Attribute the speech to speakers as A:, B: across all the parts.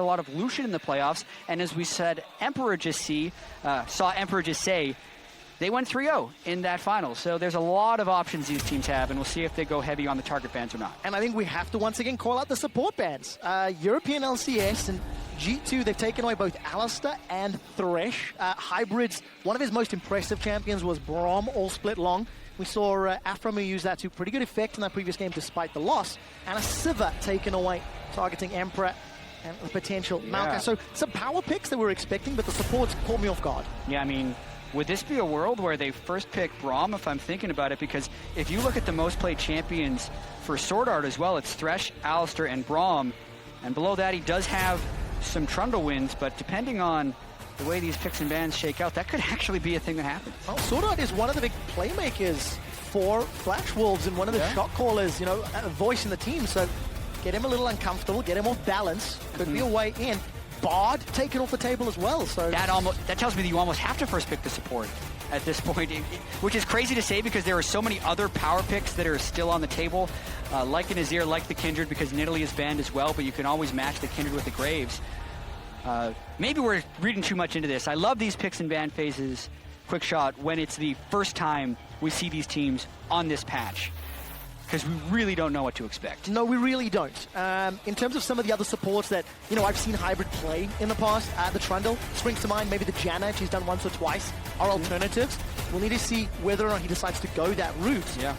A: a lot of Lucian in the playoffs, and as we said, Emperor just saw Emperor just say, they went 3-0 in that final. So there's a lot of options these teams have, and we'll see if they go heavy on the target bans or not.
B: And I think we have to once again call out the support bans. European LCS and G2, they've taken away both Alistair and Thresh. Hybrids, one of his most impressive champions was Braum, all split long. We saw Aframu use that to pretty good effect in that previous game despite the loss. And a Sivir taken away, targeting Emperor and the potential Maokai. So some power picks that we were expecting, but the supports caught me off guard.
A: Yeah, I mean, would this be a world where they first pick Braum, if I'm thinking about it? Because if you look at the most played champions for Sword Art as well, it's Thresh, Alistair, and Braum. And below that, he does have some Trundle wins, but depending on the way these picks and bans shake out, that could actually be a thing that happens.
B: Well, Sword Art is one of the big playmakers for Flash Wolves and one of the shot callers, you know, a voice in the team. So get him a little uncomfortable, get him off balance. Could be a way in. Bard taken off the table as well. So
A: that tells me that you almost have to first pick the support at this point, which is crazy to say because there are so many other power picks that are still on the table, like an Azir, like the Kindred, because Nidalee is banned as well, but you can always match the Kindred with the Graves. Maybe we're reading too much into this. I love these picks and ban phases, quick shot, when it's the first time we see these teams on this patch, because we really don't know what to expect.
B: No, we really don't. In terms of some of the other supports that, you know, I've seen Hybrid play in the past, the Trundle springs to mind, maybe the Janna, she's done once or twice, are alternatives. We'll need to see whether or not he decides to go that route.
A: Yeah.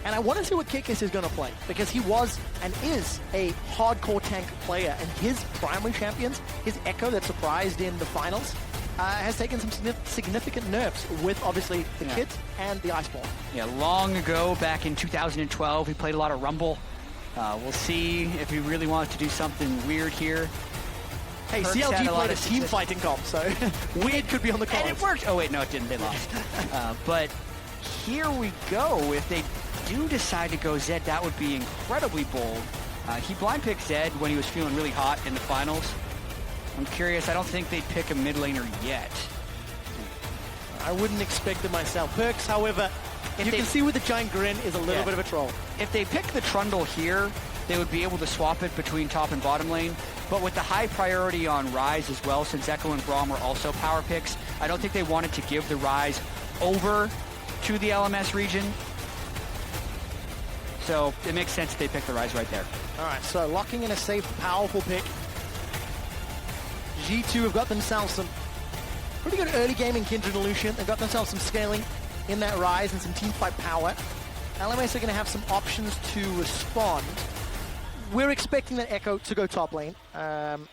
B: And I want to see what Kikis is going to play, because he was and is a hardcore tank player, and his primary champions, his Echo that surprised in the finals, has taken some significant nerfs with, obviously, the Kit and the Iceborne.
A: Yeah, long ago, back in 2012, he played a lot of Rumble. We'll see if he really wants to do something weird here.
B: Hey,
A: Perks
B: CLG played a team fighting comp, so weird could be on the cards.
A: And it worked. Oh, wait, no, it didn't. They lost. But here we go. If they do decide to go Zed, that would be incredibly bold. He blind picked Zed when he was feeling really hot in the finals. I'm curious, I don't think they'd pick a mid laner yet.
B: I wouldn't expect it myself. Perks, however, you can see with the giant grin is a little bit of a troll.
A: If they pick the Trundle here, they would be able to swap it between top and bottom lane. But with the high priority on Ryze as well, since Echo and Braum are also power picks, I don't think they wanted to give the Ryze over to the LMS region. So it makes sense that they pick the Ryze right there.
B: All right, so locking in a safe, powerful pick. G2 have got themselves some pretty good early game in Kindred and Lucian. They've got themselves some scaling in that Ryze and some teamfight power. LMS are going to have some options to respond. We're expecting that Echo to go top lane. And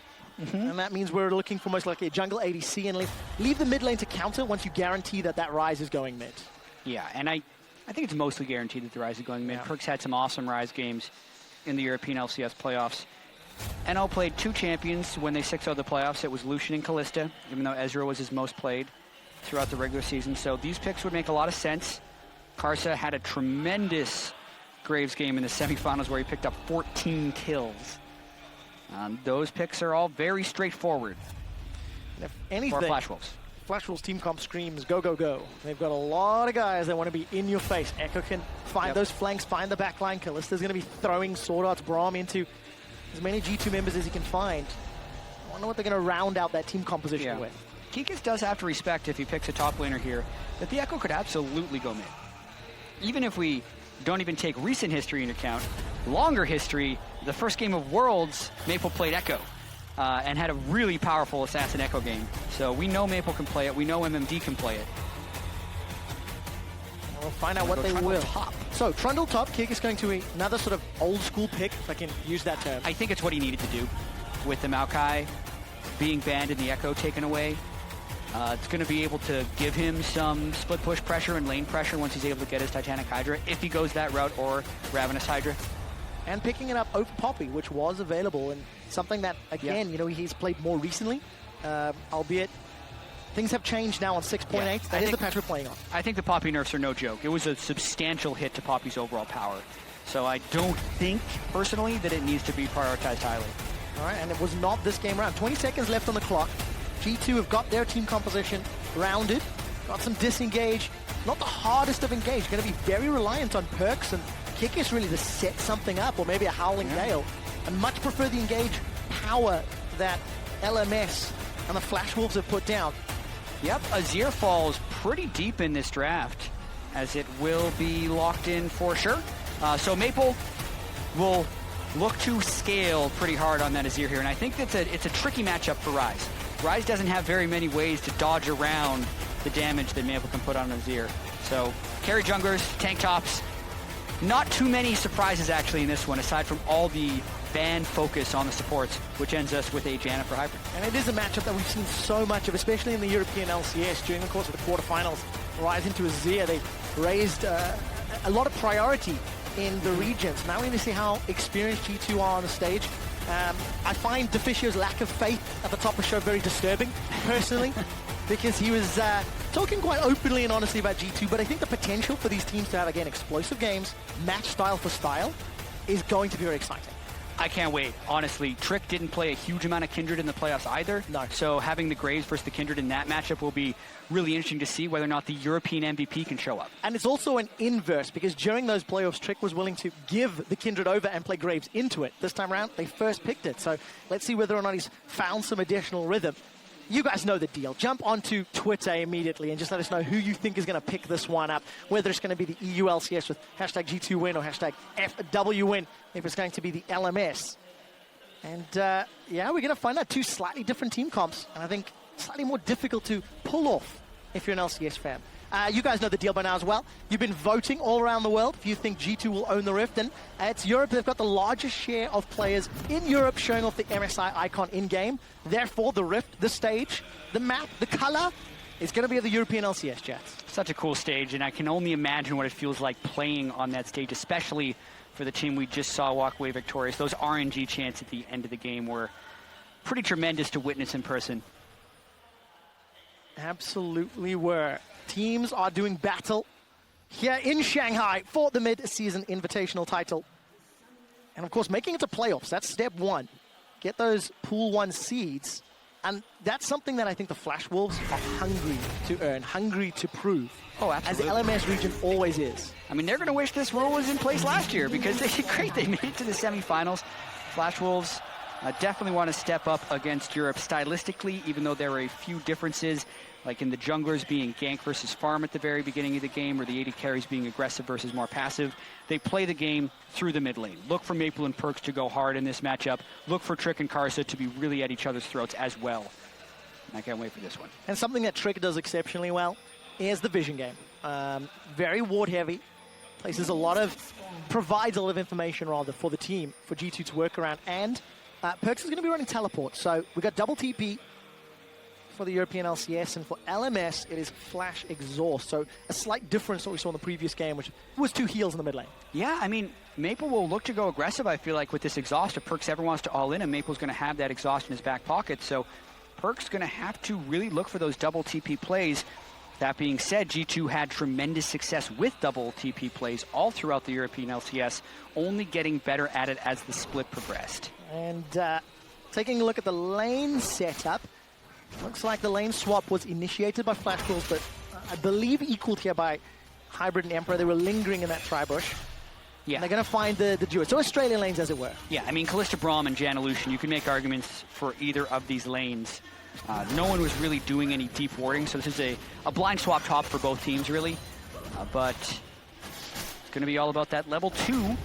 B: that means we're looking for most likely a jungle ADC and leave the mid lane to counter once you guarantee that that Ryze is going mid.
A: Yeah, and I think it's mostly guaranteed that the Ryze is going mid. Perks had some awesome Ryze games in the European LCS playoffs. NL played two champions when they 6-0'd the playoffs. It was Lucian and Kalista, even though Ezreal was his most played throughout the regular season. So these picks would make a lot of sense. Karsa had a tremendous Graves game in the semifinals where he picked up 14 kills. Those picks are all very straightforward.
B: And if anything,
A: for Flash Wolves.
B: Flash Wolves team comp screams, go, go, go. They've got a lot of guys that want to be in your face. Echo can find those flanks, find the back line. Kalista's going to be throwing Sword Art's Braum into as many G2 members as he can find. I wonder what they're going to round out that team composition with.
A: Kikis does have to respect, if he picks a top laner here, that the Echo could absolutely go mid. Even if we don't even take recent history into account, longer history, the first game of Worlds, Maple played Echo and had a really powerful Assassin Echo game. So we know Maple can play it. We know MMD can play it.
B: We'll find out what they will. Top. So Trundle top, Kick is going to another sort of old school pick, if I can use that term.
A: I think it's what he needed to do with the Maokai being banned and the Echo taken away. It's going to be able to give him some split push pressure and lane pressure once he's able to get his Titanic Hydra, if he goes that route, or Ravenous Hydra.
B: And picking it up over Poppy, which was available, and something that, again, you know, he's played more recently, albeit things have changed now on 6.8. That is the patch we're playing on.
A: I think the Poppy nerfs are no joke. It was a substantial hit to Poppy's overall power. So I don't think, personally, that it needs to be prioritized highly.
B: All right, and it was not this game round. 20 seconds left on the clock. G2 have got their team composition rounded, got some disengage. Not the hardest of engage. Going to be very reliant on Perks and Kikis really to set something up, or maybe a Howling Gale. I much prefer the engage power that LMS and the Flash Wolves have put down.
A: Yep, Azir falls pretty deep in this draft, as it will be locked in for sure. So Maple will look to scale pretty hard on that Azir here, and I think it's a tricky matchup for Ryze. Ryze doesn't have very many ways to dodge around the damage that Maple can put on Azir. So carry junglers, tank tops, not too many surprises actually in this one, aside from all the ban focus on the supports, which ends us with a Janna for Hybrid.
B: And it is a matchup that we've seen so much of, especially in the European LCS during the course of the quarterfinals. Ryze into Azir, they raised a lot of priority in the regions. Now we need to see how experienced G2 are on the stage. I find Deficio's lack of faith at the top of the show very disturbing, personally, because he was talking quite openly and honestly about G2, but I think the potential for these teams to have, again, explosive games, match style for style, is going to be very exciting.
A: I can't wait, honestly. Trick didn't play a huge amount of Kindred in the playoffs either.
B: No.
A: So having the Graves versus the Kindred in that matchup will be really interesting to see whether or not the European MVP can show up.
B: And it's also an inverse, because during those playoffs, Trick was willing to give the Kindred over and play Graves into it. This time around, they first picked it. So let's see whether or not he's found some additional rhythm. You guys know the deal. Jump onto Twitter immediately and just let us know who you think is going to pick this one up, whether it's going to be the EU LCS with hashtag G2win or hashtag FWwin, if it's going to be the LMS. And yeah, we're going to find out two slightly different team comps, and I think slightly more difficult to pull off if you're an LCS fan. You guys know the deal by now as well. You've been voting all around the world if you think G2 will own the Rift, and it's Europe. They've got the largest share of players in Europe showing off the MSI icon in-game. Therefore, the Rift, the stage, the map, the color is going to be at the European LCS, Jets.
A: Such a cool stage, and I can only imagine what it feels like playing on that stage, especially for the team we just saw walk away victorious. Those RNG chants at the end of the game were pretty tremendous to witness in person.
B: Absolutely were. Teams are doing battle here in Shanghai for the mid-season invitational title. And of course, making it to playoffs, that's step one. Get those Pool 1 seeds. And that's something that I think the Flash Wolves are hungry to earn, hungry to prove.
A: Oh, absolutely.
B: As the LMS region always is.
A: I mean, they're going to wish this rule was in place last year, because they did great. They made it to the semifinals. Flash Wolves definitely want to step up against Europe stylistically, even though there are a few differences, like in the junglers being gank versus farm at the very beginning of the game, or the AD carries being aggressive versus more passive. They play the game through the mid lane. Look for Maple and Perks to go hard in this matchup. Look for Trick and Karsa to be really at each other's throats as well. And I can't wait for this one.
B: And something that Trick does exceptionally well is the vision game. Very ward heavy. Provides a lot of information rather for the team, for G2 to work around. And Perks is going to be running teleport. So we got double TP for the European LCS, and for LMS, it is Flash Exhaust. So a slight difference to what we saw in the previous game, which was two heals in the mid lane.
A: Yeah, I mean, Maple will look to go aggressive, I feel like, with this Exhaust. If Perks ever wants to all in, and Maple's going to have that Exhaust in his back pocket. So Perks going to have to really look for those double TP plays. That being said, G2 had tremendous success with double TP plays all throughout the European LCS, only getting better at it as the split progressed.
B: And taking a look at the lane setup, looks like the lane swap was initiated by Flash Wolves, but I believe equaled here by Hybrid and Emperor. They were lingering in that tri-bush.
A: Yeah.
B: And they're going to find the duo. So Australian lanes, as it were.
A: Yeah, I mean, Kalista Braum and Janna Lucian, you can make arguments for either of these lanes. No one was really doing any deep warding, so this is a blind swap top for both teams, really. But it's going to be all about that level 2.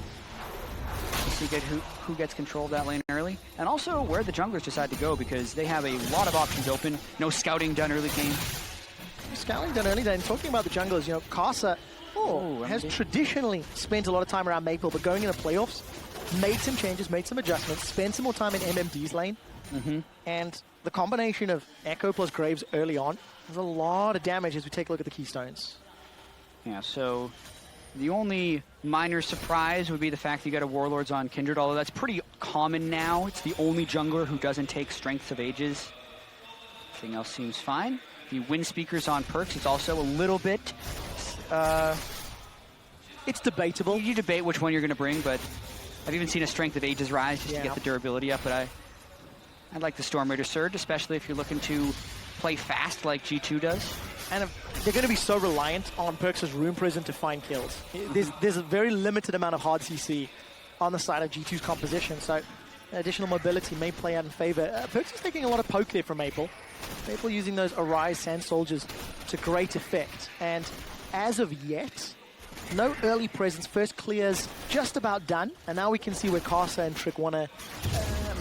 A: To get who gets control of that lane early, and also where the junglers decide to go, because they have a lot of options open. No scouting done early game.
B: Scouting done early game. Talking about the junglers, you know, Karsa has traditionally spent a lot of time around Maple, but going into playoffs, made some changes, made some adjustments, spent some more time in MMD's lane. And the combination of Echo plus Graves early on, there's a lot of damage as we take a look at the keystones.
A: Yeah, so the only minor surprise would be the fact that you got a Warlords on Kindred, although that's pretty common now. It's the only jungler who doesn't take Strengths of Ages. Everything else seems fine. The Wind Speakers on Perks is also a little bit...
B: it's debatable.
A: You debate which one you're going to bring, but I've even seen a Strength of Ages rise just to get the durability up, but I like the Storm Raider Surge, especially if you're looking to play fast like G2 does.
B: And they're going to be so reliant on Perks' Rune Prison to find kills. There's a very limited amount of hard CC on the side of G2's composition, so Additional mobility may play out in favor. Perks is taking a lot of poke there from Maple. Maple using those Arise Sand Soldiers to great effect. And as of yet, no early presence. First clear's just about done. And now we can see where Karsa and Trick want to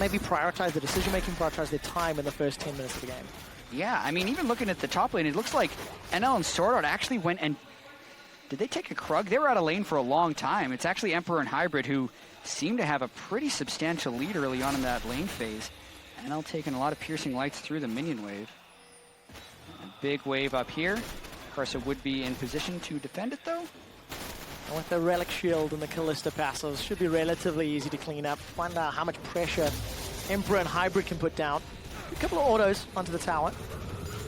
B: maybe prioritize the decision-making, prioritize their time in the first 10 minutes of the game.
A: Yeah, I mean, even looking at the top lane, it looks like NL and Sword Art actually went and... Did they take a Krug? They were out of lane for a long time. It's actually Emperor and Hybrid who seem to have a pretty substantial lead early on in that lane phase. NL taking a lot of piercing lights through the minion wave. A big wave up here. Karsa would be in position to defend it, though.
B: And with the Relic Shield and the Callista passives, should be relatively easy to clean up. Find out how much pressure Emperor and Hybrid can put down. A couple of autos onto the tower.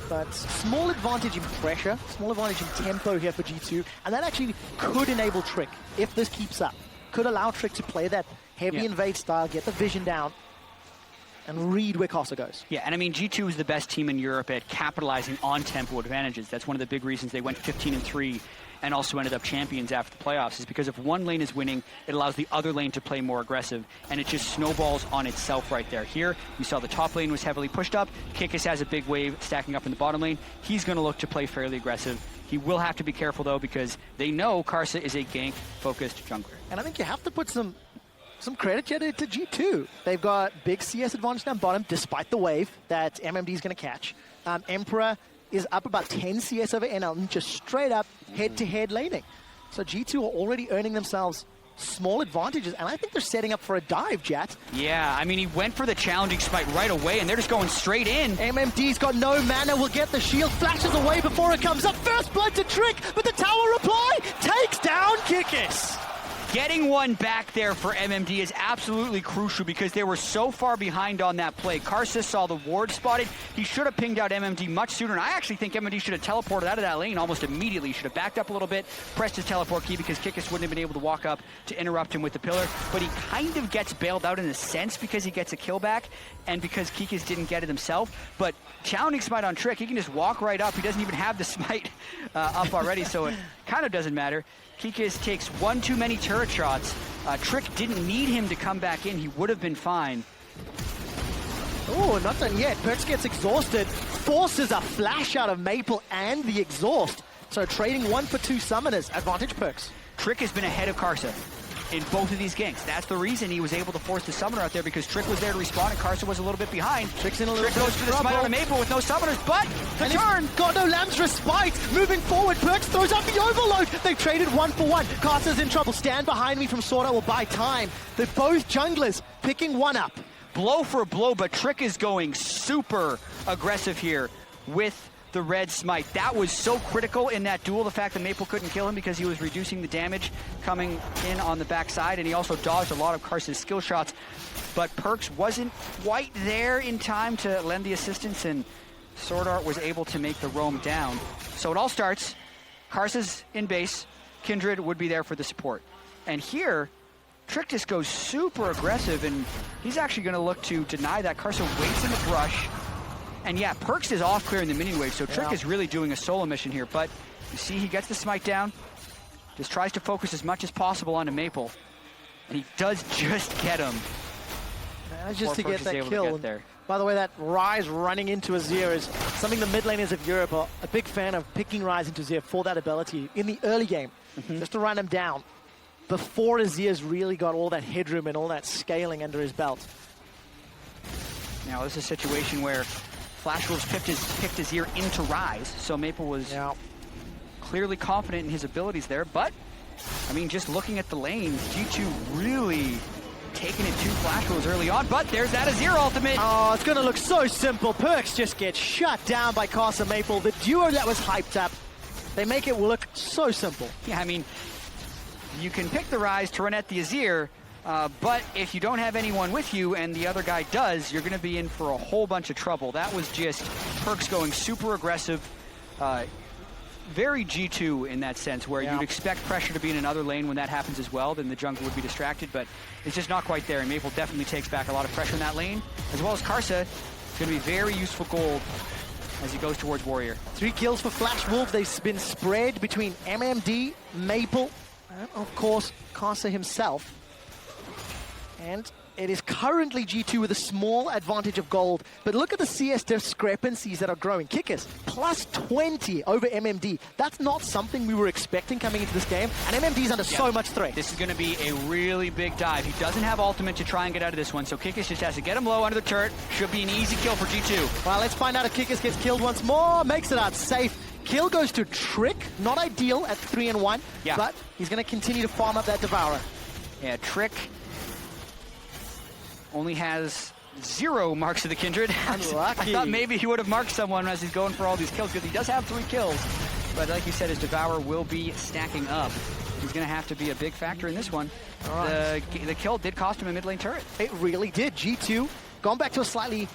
B: But small advantage in pressure, small advantage in tempo here for G2, and that actually could enable Trick, if this keeps up. Could allow Trick to play that heavy invade style, get the vision down, and read where Karsa goes.
A: Yeah, and I mean, G2 is the best team in Europe at capitalizing on tempo advantages. That's one of the big reasons they went 15-3 and also ended up champions after the playoffs, is because if one lane is winning, it allows the other lane to play more aggressive, and it just snowballs on itself right there. Here, we saw the top lane was heavily pushed up. Kikis has a big wave stacking up in the bottom lane. He's going to look to play fairly aggressive. He will have to be careful, though, because they know Karsa is a gank-focused jungler.
B: And I think you have to put some credit here to G2. They've got big CS advantage down bottom, despite the wave that MMD is going to catch. Emperor is up about 10 CS over NL, just straight up head-to-head laning. So G2 are already earning themselves small advantages, and I think they're setting up for a dive, Jat.
A: Yeah, I mean, he went for the challenging smite right away, and they're just going straight in.
B: MMD's got no mana, will get the shield, flashes away before it comes up. First blood to Trick, but the tower reply takes down Kikis.
A: Getting one back there for MMD is absolutely crucial because they were so far behind on that play. Karsa saw the ward spotted. He should have pinged out MMD much sooner, and I actually think MMD should have teleported out of that lane almost immediately. He should have backed up a little bit, pressed his teleport key because Kikis wouldn't have been able to walk up to interrupt him with the pillar. But he kind of gets bailed out in a sense because he gets a kill back and because Kikis didn't get it himself. But challenging smite on Trick, he can just walk right up. He doesn't even have the smite up already, so it kind of doesn't matter. Kikis takes one too many turret shots. Trick didn't need him to come back in. He would have been fine.
B: Oh, not done yet. Perks gets exhausted, forces a flash out of Maple and the exhaust. So trading 1 for 2 summoners. Advantage Perks.
A: Trick has been ahead of Karsa in both of these ganks. That's the reason he was able to force the summoner out there, because Trick was there to respawn and Karsa was a little bit behind.
B: Trick's in a little
A: Trick goes for the smite on a Maple with no summoners, but the turn!
B: Got no Lamb's Respite! Moving forward, Perks throws up the overload! They've traded 1 for 1. Karsa's in trouble. Stand behind me from Sword Art will buy time. They're both junglers picking one up.
A: Blow for blow, but Trick is going super aggressive here with the red smite. That was so critical in that duel, the fact that Maple couldn't kill him because he was reducing the damage coming in on the backside, and he also dodged a lot of Karsa's skill shots. But Perks wasn't quite there in time to lend the assistance, and Sword Art was able to make the roam down. So it all starts. Karsa's in base. Kindred would be there for the support. And here, Trick just goes super aggressive, and he's actually going to look to deny that. Karsa waits in the brush. And yeah, Perks is off clearing the minion wave, so Trick is really doing a solo mission here. But you see he gets the smite down, just tries to focus as much as possible onto Maple. And he does just get him.
B: Just to get that kill. By the way, that Ryze running into Azir is something the mid laners of Europe are a big fan of, picking Ryze into Azir for that ability in the early game, just to run him down before Azir's really got all that headroom and all that scaling under his belt.
A: Now this is a situation where Flash Wolves picked Azir into Ryze, so Maple was clearly confident in his abilities there. But, I mean, just looking at the lane, G2 really taking it to Flash Wolves early on, but there's that Azir ultimate.
B: Oh, it's going to look so simple. Perks just gets shut down by Karsa Maple. The duo that was hyped up, they make it look so simple.
A: Yeah, I mean, you can pick the Ryze to run at the Azir, but if you don't have anyone with you and the other guy does, you're going to be in for a whole bunch of trouble. That was just Perks going super aggressive, very G2 in that sense, where you'd expect pressure to be in another lane. When that happens as well, then the jungle would be distracted, but it's just not quite there, and Maple definitely takes back a lot of pressure in that lane, as well as Karsa. It's going to be very useful gold as he goes towards Warrior.
B: 3 kills for Flash Wolves. They've been spread between MMD, Maple, and of course, Karsa himself. And It is currently G2 with a small advantage of gold, but look at the CS discrepancies that are growing. Kickers, plus 20 over MMD. That's not something we were expecting coming into this game, and MMD's under so much threat.
A: This is going to be a really big dive. He doesn't have ultimate to try and get out of this one, so Kikis just has to get him low under the turret. Should be an easy kill for G2.
B: Well, let's find out if Kikis gets killed once more. Makes it out safe. Kill goes to Trick. Not ideal at 3-1, but he's going to continue to farm up that Devourer.
A: Yeah, Trick only has 0 marks of the Kindred.
B: Unlucky.
A: I thought maybe he would have marked someone as he's going for all these kills, because he does have 3 kills. But like you said, his Devourer will be stacking up. He's going to have to be a big factor in this one. All right. The kill did cost him a mid lane turret.
B: It really did. G2 gone back to a slightly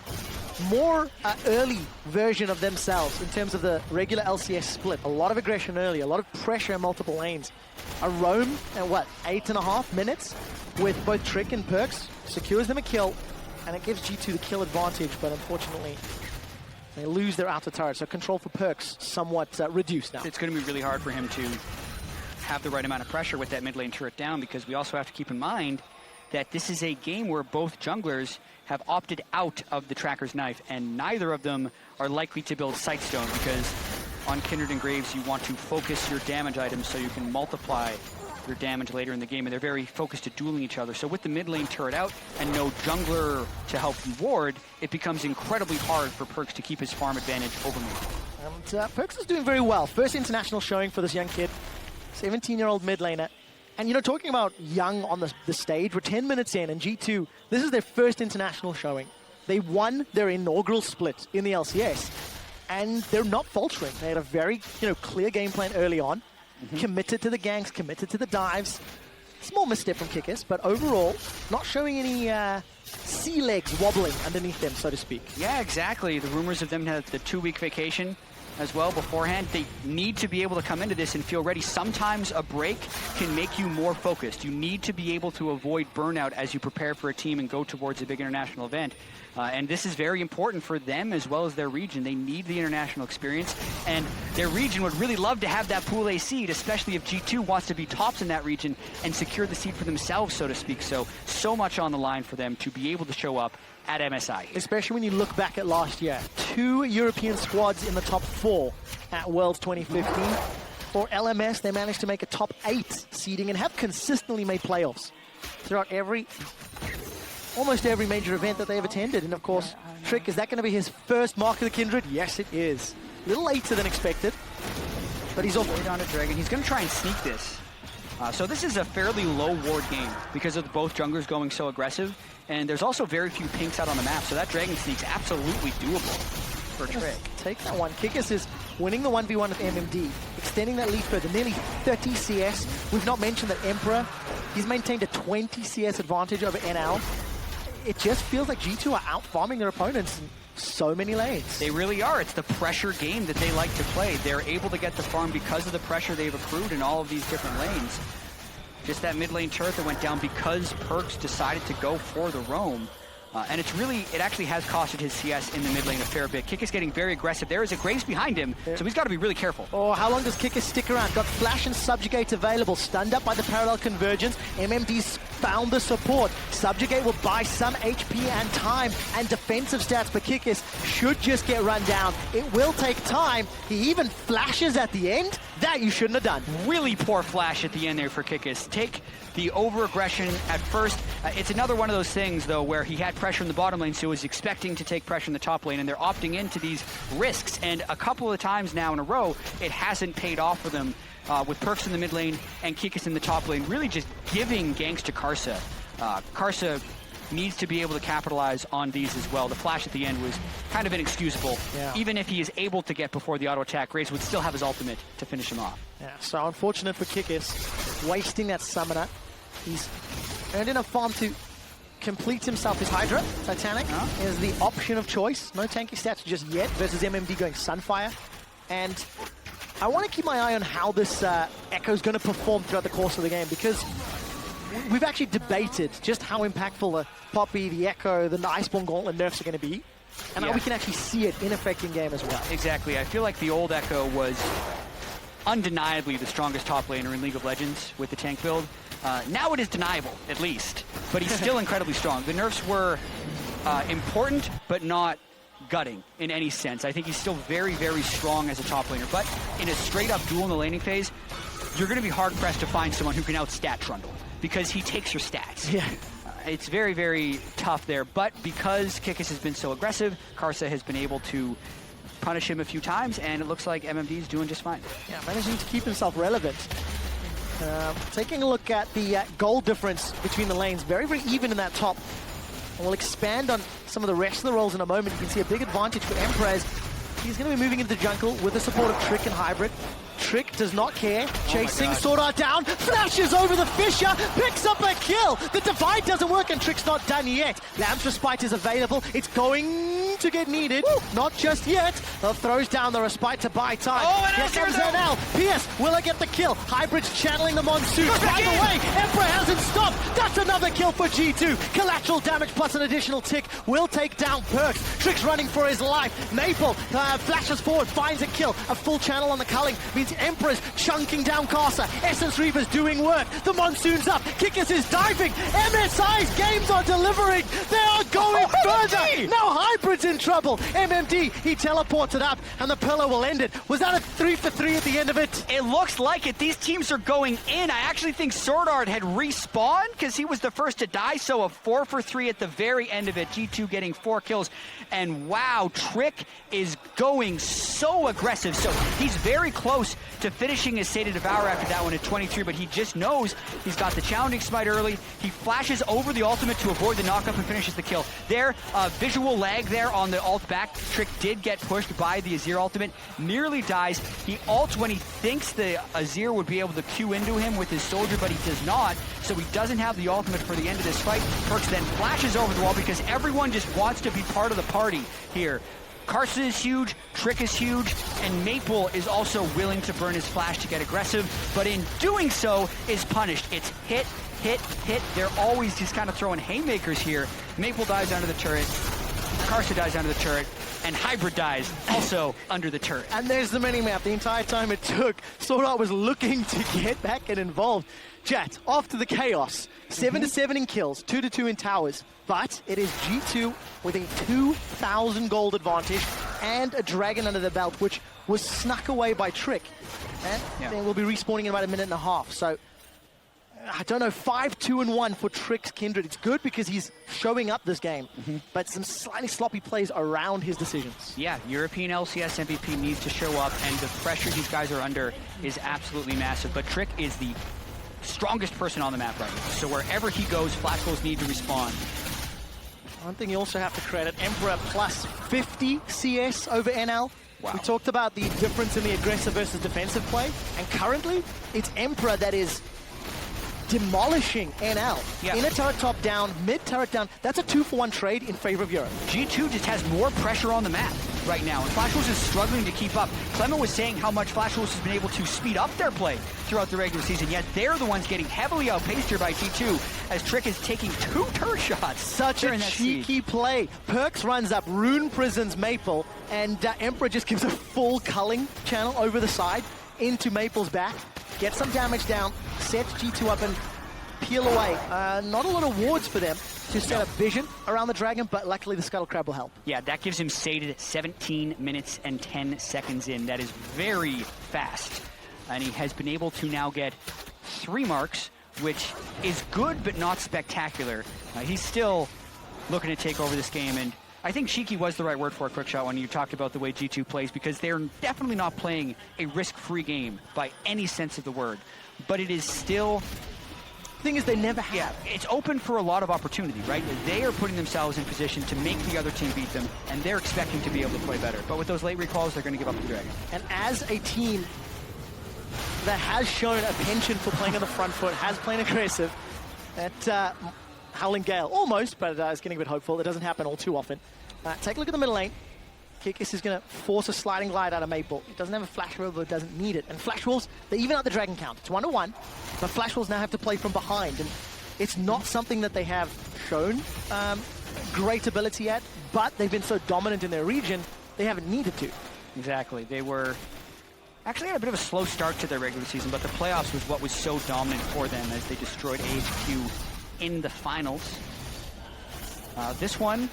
B: more early version of themselves in terms of the regular LCS split. A lot of aggression early, a lot of pressure in multiple lanes. A roam at 8.5 minutes with both Trick and Perks secures them a kill, and it gives G2 the kill advantage, but unfortunately they lose their outer turret, so control for Perks somewhat reduced now.
A: It's going to be really hard for him to have the right amount of pressure with that mid lane turret down, because we also have to keep in mind that this is a game where both junglers have opted out of the Tracker's Knife, and neither of them are likely to build Sightstone, because on Kindred and Graves you want to focus your damage items so you can multiply your damage later in the game, and they're very focused at dueling each other. So with the mid lane turret out and no jungler to help you ward, it becomes incredibly hard for Perks to keep his farm advantage over me.
B: And Perks is doing very well. First international showing for this young kid, 17-year-old mid laner. And, you know, talking about young on the stage, we're 10 minutes in, and G2, this is their first international showing. They won their inaugural split in the LCS, and they're not faltering. They had a very, clear game plan early on, committed to the ganks, committed to the dives. Small misstep from Kikis, but overall, not showing any sea legs wobbling underneath them, so to speak.
A: Yeah, exactly. The rumors of them had the 2-week vacation as well beforehand. They need to be able to come into this and feel ready. Sometimes a break can make you more focused. You need to be able to avoid burnout as you prepare for a team and go towards a big international event. And this is very important for them as well as their region. They need the international experience, and their region would really love to have that Pool A seed, especially if G2 wants to be tops in that region and secure the seed for themselves, so to speak. So much on the line for them to be able to show up at MSI.
B: Especially when you look back at last year. 2 European squads in the top 4 at Worlds 2015. For LMS, they managed to make a top 8 seeding and have consistently made playoffs throughout almost every major event that they have attended. And of course, Trick, is that going to be his first mark of the Kindred? Yes, it is. A little later than expected, but he's off.
A: Right on a dragon. He's going to try and sneak this. So this is a fairly low ward game because of both junglers going so aggressive, and there's also very few pinks out on the map, so that dragon sneak's absolutely doable for Trick.
B: Take that one. Kikis is winning the 1v1 with MMD, extending that lead further, nearly 30 CS. We've not mentioned that Emperor, he's maintained a 20 CS advantage over NL. It just feels like G2 are out-farming their opponents in so many lanes.
A: They really are. It's the pressure game that they like to play. They're able to get the farm because of the pressure they've accrued in all of these different lanes. Just that mid lane turret that went down because Perks decided to go for the roam. And it actually has costed his CS in the mid lane a fair bit. Kikis getting very aggressive. There is a Graves behind him, so he's got to be really careful.
B: Oh, how long does Kikis stick around? Got Flash and Subjugate available. Stunned up by the parallel convergence. MMD's found the support. Subjugate will buy some HP and time and defensive stats, but Kikis should just get run down. It will take time. He even flashes at the end. That you shouldn't have done.
A: Really poor flash at the end there for Kikis. Take the over-aggression at first. It's another one of those things, though, where he had pressure in the bottom lane, so he was expecting to take pressure in the top lane, and they're opting into these risks. And a couple of times now in a row, it hasn't paid off for them, with Perks in the mid lane and Kikis in the top lane, really just giving ganks to Karsa. Karsa needs to be able to capitalize on these as well. The flash at the end was kind of inexcusable. Yeah. Even if he is able to get before the auto attack, Graves would still have his ultimate to finish him off.
B: Yeah, so unfortunate for Kikis, wasting that summoner. He's earned enough farm to complete himself his Hydra. Titanic is the option of choice. No tanky stats just yet versus MMD going Sunfire. And I want to keep my eye on how this Echo is going to perform throughout the course of the game, because we've actually debated just how impactful the Poppy, the Echo, the Iceborne Gauntlet nerfs are going to be. And now we can actually see it in effect in game as well.
A: Exactly. I feel like the old Echo was undeniably the strongest top laner in League of Legends with the tank build. Now it is deniable, at least. but he's still incredibly strong. The nerfs were important, but not gutting in any sense. I think he's still very, very strong as a top laner, but in a straight-up duel in the laning phase, you're going to be hard-pressed to find someone who can out-stat Trundle, because he takes your stats.
B: Yeah.
A: It's very, very tough there, but because Kikis has been so aggressive, Karsa has been able to punish him a few times, and it looks like MMD is doing just fine.
B: Yeah, managing to keep himself relevant. Taking a look at the goal difference between the lanes, very, very even in that top. And we'll expand on some of the rest of the roles in a moment. You can see a big advantage for Emperor. He's going to be moving into the jungle with the support of Trick and Hybrid. Trick does not care, chasing Sword Art down, flashes over the Fissure, picks up a kill. The divide doesn't work and Trick's not done yet. Lamb's Respite is available. It's going to get needed. Woo. Not just yet. Throws down the Respite to buy time.
A: Oh, and
B: here comes NL. Pierce, will I get the kill? Hybrid's channeling the Monsoon. By the way, Emperor hasn't stopped. That's another kill for G2. Collateral damage plus an additional tick will take down Perks. Trick's running for his life. Maple flashes forward, finds a kill. A full channel on the culling means Emperor's chunking down Karsa. Essence Reaver's doing work. The Monsoon's up. Kikis is diving. MSI's games are delivering. They are going further. Now Hybrid's in trouble. MMD, he teleported up and the pillar will end it. Was that a 3 for 3 at the end of it?
A: It looks like it. These teams are going in. I actually think Sword Art had respawned because he was the first to die, so a 4 for 3 at the very end of it. G2 getting 4 kills. And wow, Trick is going so aggressive. So he's very close to finishing his State of Devour after that one at 23, but he just knows he's got the challenging smite early. He flashes over the ultimate to avoid the knockup and finishes the kill. There, visual lag there on the ult back. Trick did get pushed by the Azir ultimate, nearly dies. He ults when he thinks the Azir would be able to Q into him with his soldier, but he does not, so he doesn't have the ultimate for the end of this fight. Perks then flashes over the wall because everyone just wants to be part of the party here. Karsa is huge, Trick is huge, and Maple is also willing to burn his flash to get aggressive, but in doing so is punished. It's hit, hit, hit. They're always just kind of throwing haymakers here. Maple dies under the turret, Karsa dies under the turret, and Hybrid dies also under the turret.
B: And there's the mini-map. The entire time it took, Sword Art was looking to get back and involved. Jet, after the chaos, 7-7 in kills, 2-2 in towers. But it is G2 with a 2,000 gold advantage and a dragon under the belt, which was snuck away by Trick. And they will be respawning in about a minute and a half. So, I don't know, 5-2-1 for Trick's Kindred. It's good because he's showing up this game, but some slightly sloppy plays around his decisions.
A: Yeah, European LCS MVP needs to show up, and the pressure these guys are under is absolutely massive. But Trick is the strongest person on the map right now. So wherever he goes, flash goals need to respawn.
B: One thing you also have to credit, Emperor plus 50 CS over NL. Wow. We talked about the difference in the aggressive versus defensive play, and currently it's Emperor that is demolishing NL.
A: Yeah.
B: Inner turret top down, mid turret down. That's a 2-for-1 trade in favor of Europe.
A: G2 just has more pressure on the map right now, and Flash Wolves is struggling to keep up. Clement was saying how much Flash Wolves has been able to speed up their play throughout the regular season, yet they're the ones getting heavily outpaced here by G2 as Trick is taking 2 turret shots.
B: Such a cheeky play. Perks runs up, Rune prisons Maple, and Emperor just gives a full culling channel over the side into Maple's back. Get some damage down, sets G2 up and peel away. Not a lot of wards for them to set up vision around the dragon, but luckily the Scuttle Crab will help.
A: Yeah, that gives him sated 17 minutes and 10 seconds in. That is very fast. And he has been able to now get 3 marks, which is good but not spectacular. He's still looking to take over this game, and I think cheeky was the right word for a quick shot when you talked about the way G2 plays, because they're definitely not playing a risk-free game by any sense of the word. But it is still...
B: The thing is, they never have.
A: Yeah, it's open for a lot of opportunity, right? They are putting themselves in position to make the other team beat them, and they're expecting to be able to play better. But with those late recalls, they're going to give up the Dragon.
B: And as a team that has shown a penchant for playing on the front foot, has played aggressive, that Howling Gale, almost, but it's getting a bit hopeful. It doesn't happen all too often. Take a look at the middle lane. Kikis is going to force a sliding glide out of Maple. It doesn't have a Flash Wolf, but doesn't need it. And Flash Wolves, they even out the Dragon count. It's 1-1, but Flash Wolves now have to play from behind. And it's not something that they have shown great ability at, but they've been so dominant in their region, they haven't needed to.
A: Exactly. They were... actually had a bit of a slow start to their regular season, but the playoffs was what was so dominant for them as they destroyed AHQ in the finals. This one,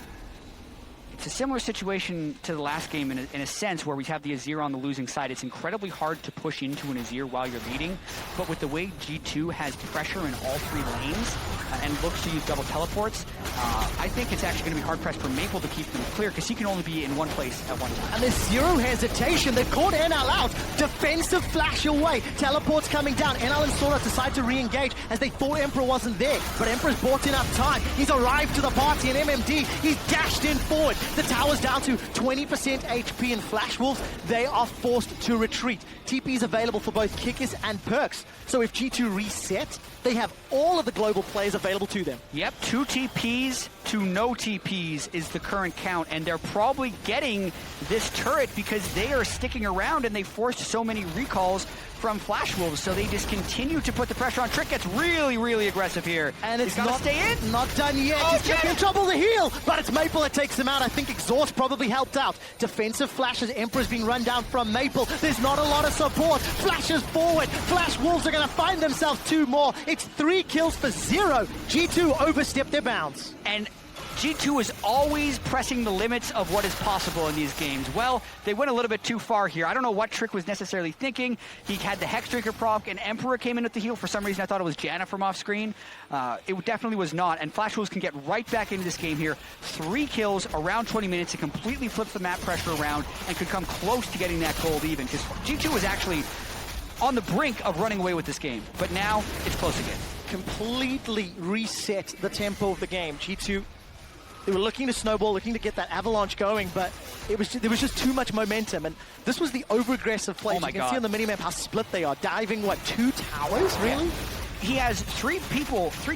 A: it's a similar situation to the last game in a sense where we have the Azir on the losing side. It's incredibly hard to push into an Azir while you're leading, but with the way G2 has pressure in all 3 lanes and looks to use double teleports, I think it's actually going to be hard-pressed for Maple to keep them clear because he can only be in one place at one time.
B: And there's zero hesitation. They've caught NL out. Defensive flash away. Teleports coming down. NL and Sora decide to re-engage as they thought Emperor wasn't there. But Emperor's bought enough time. He's arrived to the party, and MMD, he's dashed in forward. The tower's down to 20% HP, and Flash Wolves, they are forced to retreat. TP is available for both Kickers and Perks. So if G2 reset, they have all of the global players available to them.
A: Yep, 2 TPs to no TPs is the current count, and they're probably getting this turret because they are sticking around and they forced so many recalls from Flash Wolves, so they just continue to put the pressure on. Trick gets really, really aggressive here.
B: And it's
A: not stay in.
B: Not done yet.
A: Oh,
B: He's in trouble to heal, but it's Maple that takes him out. I think Exhaust probably helped out. Defensive flashes. Emperor's being run down from Maple. There's not a lot of support. Flashes forward. Flash Wolves are going to find themselves 2 more. It's 3 kills for 0. G2 overstepped their bounds.
A: And G2 is always pressing the limits of what is possible in these games. Well, they went a little bit too far here. I don't know what Trick was necessarily thinking. He had the Hexdrinker proc, and Emperor came in with the heal. For some reason, I thought it was Janna from off screen. It definitely was not, and Flash Wolves can get right back into this game here. 3 kills, around 20 minutes. It completely flips the map pressure around and could come close to getting that gold even, because G2 was actually on the brink of running away with this game. But now, it's close again.
B: Completely reset the tempo of the game. G2, they were looking to snowball, looking to get that avalanche going, but there was just too much momentum. And this was the over-aggressive play.
A: Oh my
B: you can
A: God.
B: see on the minimap how split they are. Diving, what, 2 towers, really?
A: Yeah. He has 3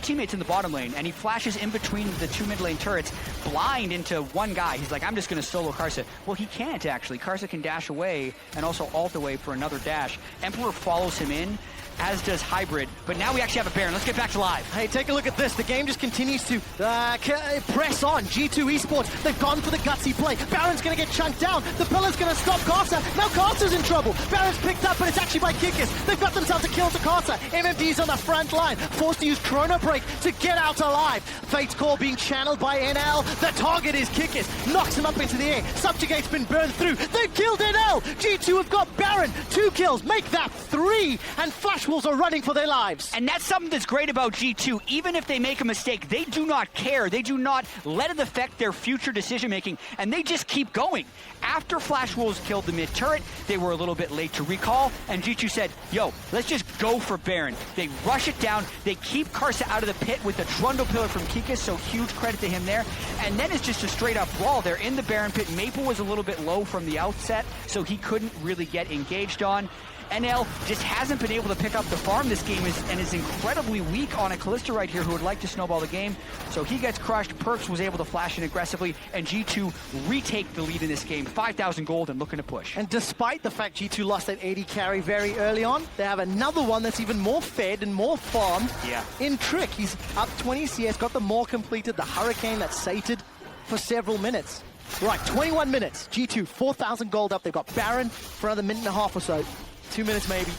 A: teammates in the bottom lane, and he flashes in between the 2 mid lane turrets, blind into one guy. He's like, I'm just going to solo Karsa. Well, he can't, actually. Karsa can dash away and also ult away for another dash. Emperor follows him in, as does Hybrid, but now we actually have a Baron. Let's get back to live.
B: Hey, take a look at this. The game just continues to press on. G2 Esports, they've gone for the gutsy play. Baron's going to get chunked down. The Pillar's going to stop Karsa. Now Karsa's in trouble. Baron's picked up, but it's actually by Kickers. They've got themselves a kill to Karsa. MMD's on the front line, forced to use Chrono Break to get out alive. Fate's Call being channeled by NL. The target is Kickers. Knocks him up into the air. Subjugate's been burned through. They've killed NL. G2 have got Baron. 2 kills. Make that 3. And Flash Wolves are running for their lives.
A: And that's something that's great about G2. Even if they make a mistake, they do not care. They do not let it affect their future decision-making, and they just keep going. After Flash Wolves killed the mid turret, they were a little bit late to recall, and G2 said, yo, let's just go for Baron. They rush it down. They keep Karsa out of the pit with the Trundle Pillar from Kikas, so huge credit to him there. And then it's just a straight-up brawl. They're in the Baron pit. Maple was a little bit low from the outset, so he couldn't really get engaged on. NL just hasn't been able to pick up the farm this game and is incredibly weak on a Kalista right here who would like to snowball the game. So he gets crushed. Perks was able to flash in aggressively, and G2 retake the lead in this game. 5,000 gold and looking to push.
B: And despite the fact G2 lost that 80 carry very early on, they have another one that's even more fed and more farmed in Trick. He's up 20 CS, got the more completed, the Hurricane that's sated for several minutes. Right, 21 minutes. G2, 4,000 gold up. They've got Baron for another minute and a half or so. 2 minutes maybe.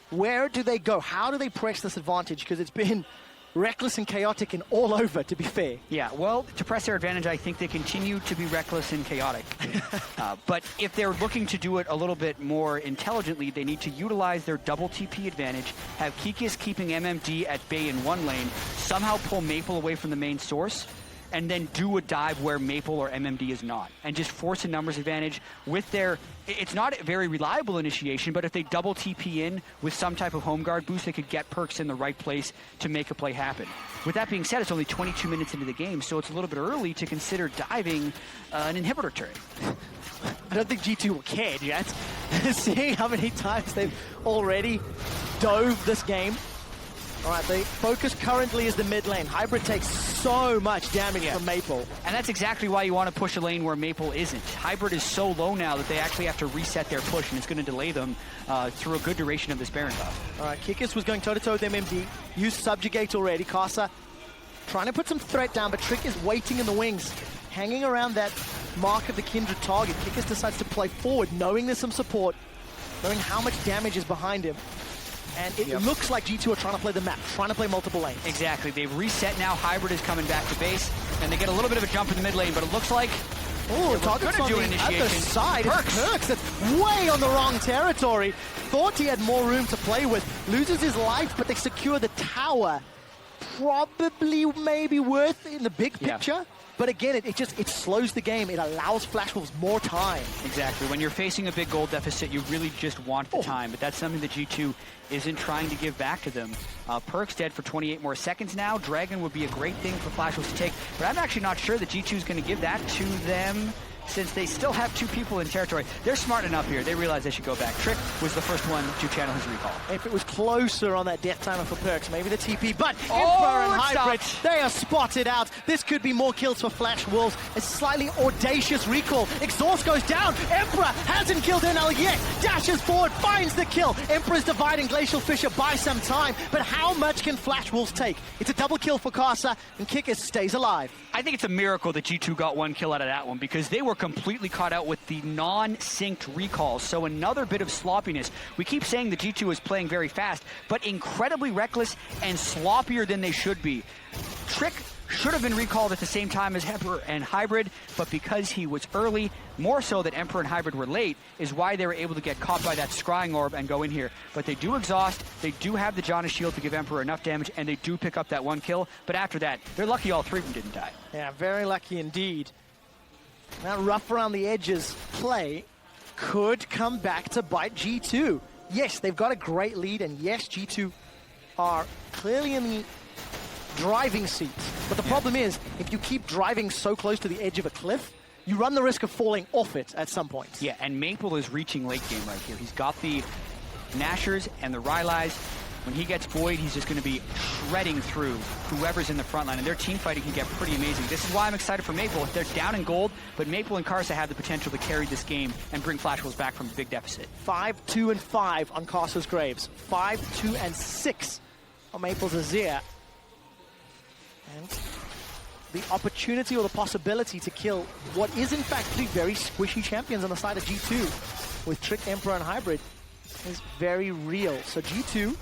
B: Where do they go? How do they press this advantage? Because it's been reckless and chaotic and all over, to be fair.
A: Yeah, well, to press their advantage, I think they continue to be reckless and chaotic. But if they're looking to do it a little bit more intelligently, they need to utilize their double TP advantage, have Kikas keeping MMD at bay in one lane, somehow pull Maple away from the main source, and then do a dive where Maple or MMD is not, and just force a numbers advantage with their... It's not a very reliable initiation, but if they double TP in with some type of home guard boost, they could get Perks in the right place to make a play happen. With that being said, it's only 22 minutes into the game, so it's a little bit early to consider diving an inhibitor turret.
B: I don't think G2 will care yet. Seeing how many times they've already dove this game. All right, the focus currently is the mid lane. Hybrid takes so much damage from Maple.
A: And that's exactly why you want to push a lane where Maple isn't. Hybrid is so low now that they actually have to reset their push, and it's going to delay them through a good duration of this Baron buff.
B: All right, Kikas was going toe-to-toe with MMD. Used Subjugate already. Karsa trying to put some threat down, but Trick is waiting in the wings, hanging around that mark of the Kindred target. Kikas decides to play forward, knowing there's some support, knowing how much damage is behind him. And it looks like G2 are trying to play the map, trying to play multiple lanes.
A: Exactly. They've reset now. Hybrid is coming back to base, and they get a little bit of a jump in the mid lane, but it looks like
B: Target's on the other side.
A: Perks.
B: Perks, that's way on the wrong territory. Thought he had more room to play with. Loses his life, but they secure the tower. Probably maybe worth in the big picture. But again, it slows the game. It allows Flash Wolves more time.
A: Exactly. When you're facing a big goal deficit, you really just want the time. But that's something that G2 isn't trying to give back to them. Perk's dead for 28 more seconds now. Dragon would be a great thing for Flash Wolves to take. But I'm actually not sure that G2 is going to give that to them, since they still have 2 people in territory. They're smart enough here. They realize they should go back. Trick was the first one to channel his recall.
B: If it was closer on that death timer for Perks, maybe the TP, but Emperor and Hybrid, they are spotted out. This could be more kills for Flash Wolves. A slightly audacious recall. Exhaust goes down. Emperor hasn't killed NL yet. Dashes forward, finds the kill. Emperor's dividing Glacial Fissure by some time, but how much can Flash Wolves take? It's a double kill for Casa, and Kickers stays alive.
A: I think it's a miracle that G2 got 1 kill out of that one, because they were completely caught out with the non-synced recalls. So another bit of sloppiness. We keep saying that G2 is playing very fast, but incredibly reckless and sloppier than they should be. Trick should have been recalled at the same time as Emperor and Hybrid, but because he was early, more so that Emperor and Hybrid were late, is why they were able to get caught by that scrying orb and go in here. But they do exhaust, they do have the Janna shield to give Emperor enough damage, and they do pick up that 1 kill. But after that, they're lucky all 3 of them didn't die.
B: Yeah, very lucky indeed. That rough around the edges play could come back to bite G2. Yes, they've got a great lead, and yes, G2 are clearly in the driving seat. But the problem is, if you keep driving so close to the edge of a cliff, you run the risk of falling off it at some point.
A: Yeah, and Maple is reaching late game right here. He's got the Nashers and the Rylais. When he gets Void, he's just going to be shredding through whoever's in the front line, and their team fighting can get pretty amazing. This is why I'm excited for Maple. They're down in gold, but Maple and Karsa have the potential to carry this game and bring Flash Wolves back from a big deficit.
B: 5-2-5 on Karsa's Graves. 5-2-6 on Maple's Azir. And the opportunity or the possibility to kill what is in fact 3 very squishy champions on the side of G2 with Trick, Emperor, and Hybrid is very real. So G2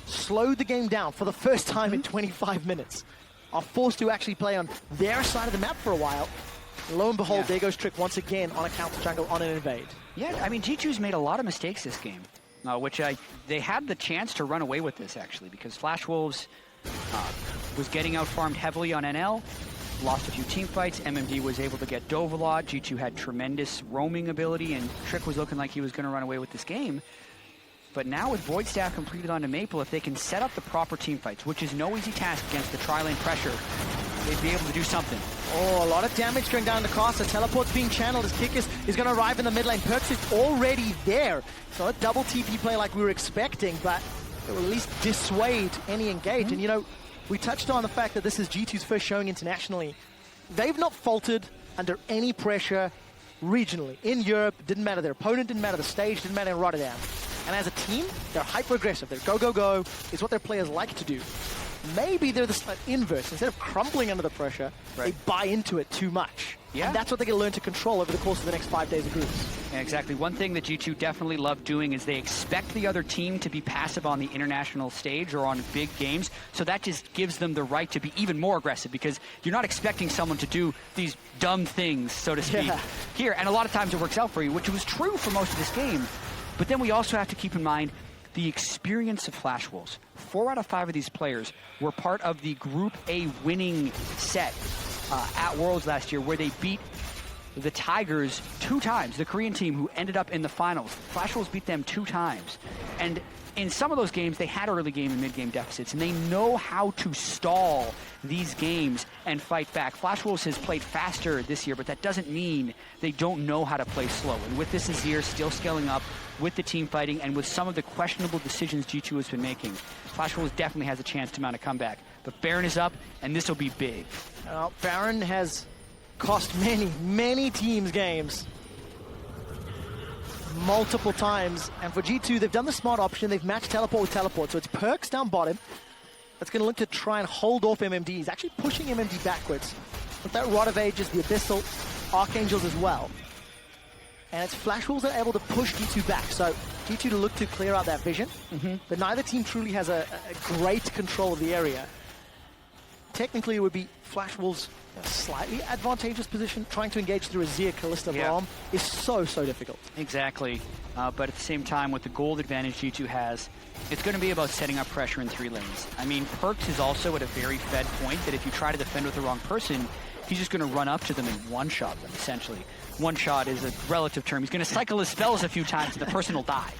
B: slowed the game down for the first time in 25 minutes. Are forced to actually play on their side of the map for a while. Lo and behold, there goes Trick once again on a counter jungle on an invade.
A: Yeah, I mean, G2's made a lot of mistakes this game, which they had the chance to run away with this, actually, because Flash Wolves was getting out-farmed heavily on NL, lost a few team fights. MMD was able to get Dove a lot. G2 had tremendous roaming ability, and Trick was looking like he was going to run away with this game. But now with Void Staff completed onto Maple, if they can set up the proper team fights, which is no easy task against the tri-lane pressure, they'd be able to do something.
B: Oh, a lot of damage going down to Karsa. Teleport's being channeled as Kickers is going to arrive in the mid lane. Perks is already there. It's not a double TP play like we were expecting, but it will at least dissuade any engage. And, you know, we touched on the fact that this is G2's first showing internationally. They've not faltered under any pressure regionally. In Europe, didn't matter their opponent, didn't matter the stage, didn't matter in Rotterdam. And as a team, they're hyper-aggressive. They're go, go, go. It's what their players like to do. Maybe they're the inverse. Instead of crumbling under the pressure, they buy into it too much.
A: Yeah.
B: And that's what they're going to learn to control over the course of the next 5 days of groups.
A: Yeah, exactly. One thing that G2 definitely love doing is they expect the other team to be passive on the international stage or on big games. So that just gives them the right to be even more aggressive, because you're not expecting someone to do these dumb things, so to speak, here. And a lot of times it works out for you, which was true for most of this game. But then we also have to keep in mind the experience of Flash Wolves. 4 out of 5 of these players were part of the Group A winning set at Worlds last year, where they beat the Tigers 2 times, the Korean team who ended up in the finals. Flash Wolves beat them 2 times. And in some of those games, they had early game and mid-game deficits, and they know how to stall these games and fight back. Flash Wolves has played faster this year, but that doesn't mean they don't know how to play slow. And with this Azir still scaling up, with the team fighting, and with some of the questionable decisions G2 has been making, Flash Wolves definitely has a chance to mount a comeback. But Baron is up, and this will be big.
B: Baron has cost many teams games. Multiple times. And for G2, they've done the smart option. They've matched teleport with teleport. So it's Perks down bottom. That's going to look to try and hold off MMD. He's actually pushing MMD backwards. With that Rod of Ages, the Abyssal, Archangels as well. And it's Flash Wolves that are able to push G2 back. So G2 to look to clear out that vision, but neither team truly has a great control of the area. Technically, it would be Flash Wolves' slightly advantageous position. Trying to engage through Azir, Kalista, Braum is so difficult.
A: Exactly. But at the same time, with the gold advantage G2 has, it's going to be about setting up pressure in 3 lanes. I mean, Perkz is also at a very fed point that if you try to defend with the wrong person, he's just going to run up to them and one-shot them, essentially. One shot is a relative term. He's going to cycle his spells a few times and the person will die.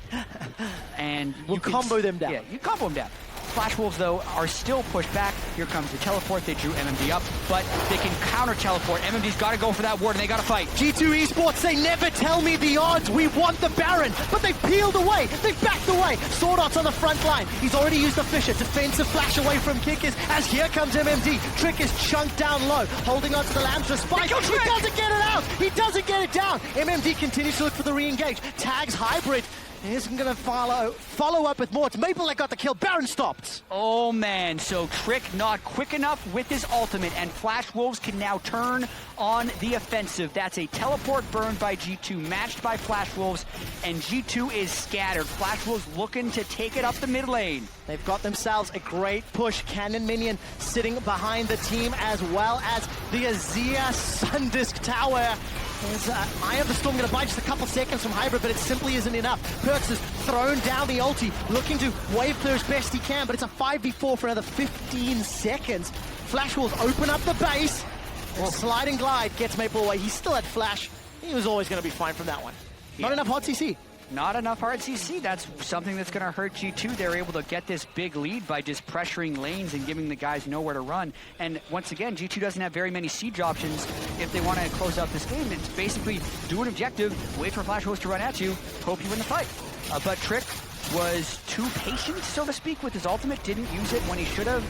A: And
B: we'll combo them down.
A: Yeah, you combo them down. Flash Wolves, though, are still pushed back. Here comes the teleport. They drew MMD up, but they can counter-teleport. MMD's got to go for that ward, and they got to fight.
B: G2 Esports, they never tell me the odds. We want the Baron, but they've peeled away. They've backed away. Sword Art's on the front line. He's already used the Fisher. Defensive flash away from Kickers, as here comes MMD. Trick is chunked down low, holding on to the Lamb's spike. He doesn't get it out. He doesn't get it down. MMD continues to look for the re-engage. Tags Hybrid. Isn't going to follow up with more. It's Maple that got the kill. Baron stopped.
A: Oh, man. So Trick not quick enough with his ultimate, and Flash Wolves can now turn on the offensive. That's a teleport burned by G2, matched by Flash Wolves, and G2 is scattered. Flash Wolves looking to take it up the mid lane.
B: They've got themselves a great push. Cannon Minion sitting behind the team, as well as the Azir Sundisk Tower. Eye of the Storm going to buy just a couple seconds from Hybrid, but it simply isn't enough. Perkz has thrown down the ulti, looking to wave clear as best he can, but it's a 5v4 for another 15 seconds. Flash Wolves open up the base, and sliding glide gets Maple away. He still had Flash. He was always going to be fine from that one. Not enough hot CC.
A: Not enough hard CC. That's something that's going to hurt G2. They're able to get this big lead by just pressuring lanes and giving the guys nowhere to run. And once again, G2 doesn't have very many siege options if they want to close out this game. It's basically do an objective, wait for Flash Wolves to run at you, hope you win the fight. But Trick was too patient, so to speak, with his ultimate. Didn't use it when he should have.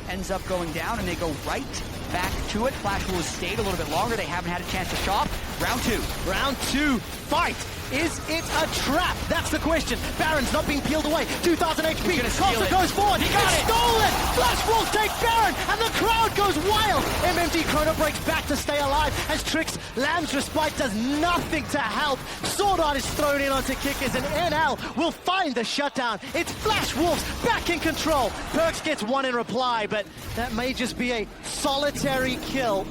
A: Ends up going down, and they go right back to it. Flash Wolves stayed a little bit longer. They haven't had a chance to shop. Round 2.
B: Round 2. Fight. Is it a trap? That's the question. Baron's not being peeled away. 2,000 HP. Costa goes forward. He got it. Stolen. Flash Wolves take Baron, and the crowd goes wild. MMD Chrono breaks back to stay alive as Trick's Lamb's Respite does nothing to help. Sword Art is thrown in onto Kickers, and NL will find the shutdown. It's Flash Wolves back in control. Perkz gets one in reply, but that may just be a solitary kill.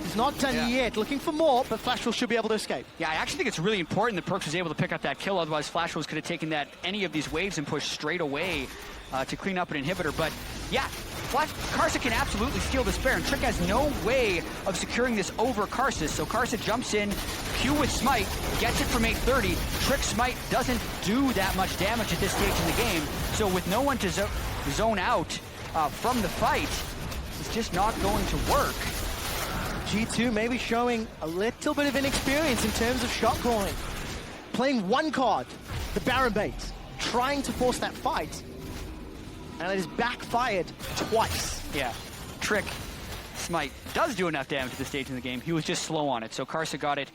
B: He's not done yet, looking for more, but Flash Wolves should be able to escape.
A: Yeah, I actually think it's really important that Perkz was able to pick up that kill, otherwise Flash Wolves could have taken any of these waves and pushed straight away to clean up an inhibitor. But yeah, Karsa can absolutely steal this Baron. Trick has no way of securing this over Karsa, so Karsa jumps in, Q with Smite, gets it from 830. Trick's Smite doesn't do that much damage at this stage in the game, so with no one to zone out from the fight, it's just not going to work.
B: G2 maybe showing a little bit of inexperience in terms of shot calling. Playing one card, the Baron bait, trying to force that fight, and it is backfired twice.
A: Yeah, Trick Smite does do enough damage at this stage in the game. He was just slow on it, so Karsa got it,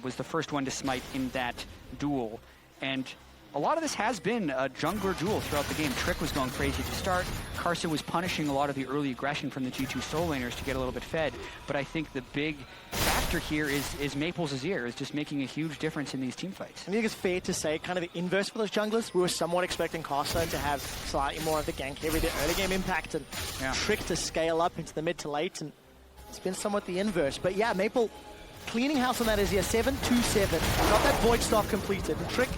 A: was the first one to smite in that duel. And a lot of this has been a jungler duel throughout the game. Trick was going crazy to start. Karsa was punishing a lot of the early aggression from the G2 solo laners to get a little bit fed. But I think the big factor here is Maple's Azir is just making a huge difference in these team fights.
B: I think it's fair to say kind of the inverse for those junglers. We were somewhat expecting Karsa to have slightly more of the gank heavy, the early game impact, and Trick to scale up into the mid to late. And it's been somewhat the inverse. But yeah, Maple cleaning house on that Azir, 7-2-7. Got that Void Staff completed. And Trick,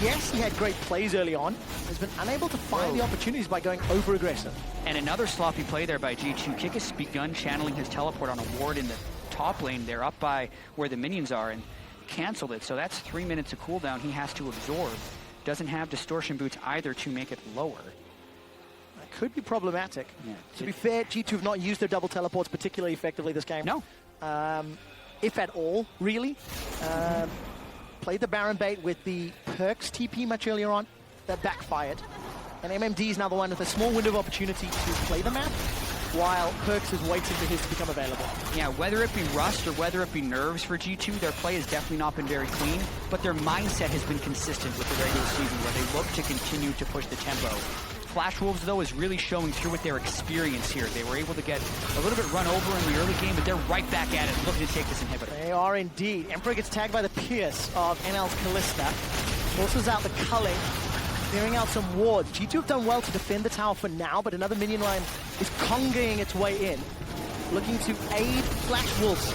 B: yes, he had great plays early on. Has been unable to find the opportunities by going over-aggressive.
A: And another sloppy play there by G2. Kick has begun channeling his teleport on a ward in the top lane. They're up by where the minions are and canceled it. So that's 3 minutes of cooldown he has to absorb. Doesn't have distortion boots either to make it lower.
B: That could be problematic. Yeah. To be fair, G2 have not used their double teleports particularly effectively this game.
A: No.
B: If at all, really. Played the Baron bait with the Perkz TP much earlier on. That backfired. And MMD is now the one with a small window of opportunity to play the map, while Perkz is waiting for his to become available.
A: Yeah, whether it be rust or whether it be nerves for G2, their play has definitely not been very clean, but their mindset has been consistent with the regular season, where they look to continue to push the tempo. Flash Wolves, though, is really showing through with their experience here. They were able to get a little bit run over in the early game, but they're right back at it, looking to take this inhibitor.
B: They are indeed. Emperor gets tagged by the Pierce of NL's Kalista. Forces out the culling, clearing out some wards. G2 have done well to defend the tower for now, but another minion line is congaing its way in, looking to aid Flash Wolves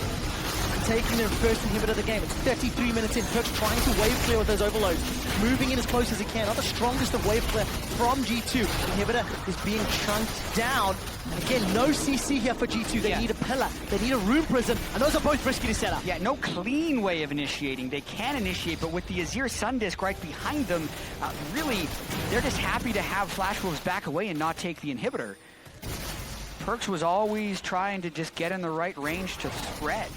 B: taking their first inhibitor of the game. It's 33 minutes in. Perkz trying to wave clear with those overloads, moving in as close as he can. Not the strongest of wave clear from G2. Inhibitor is being chunked down. And again, no CC here for G2. They need a pillar. They need a rune prism. And those are both risky to set up.
A: Yeah, no clean way of initiating. They can initiate, but with the Azir Sun Disc right behind them, really, they're just happy to have Flash Wolves back away and not take the inhibitor. Perkz was always trying to just get in the right range to spread.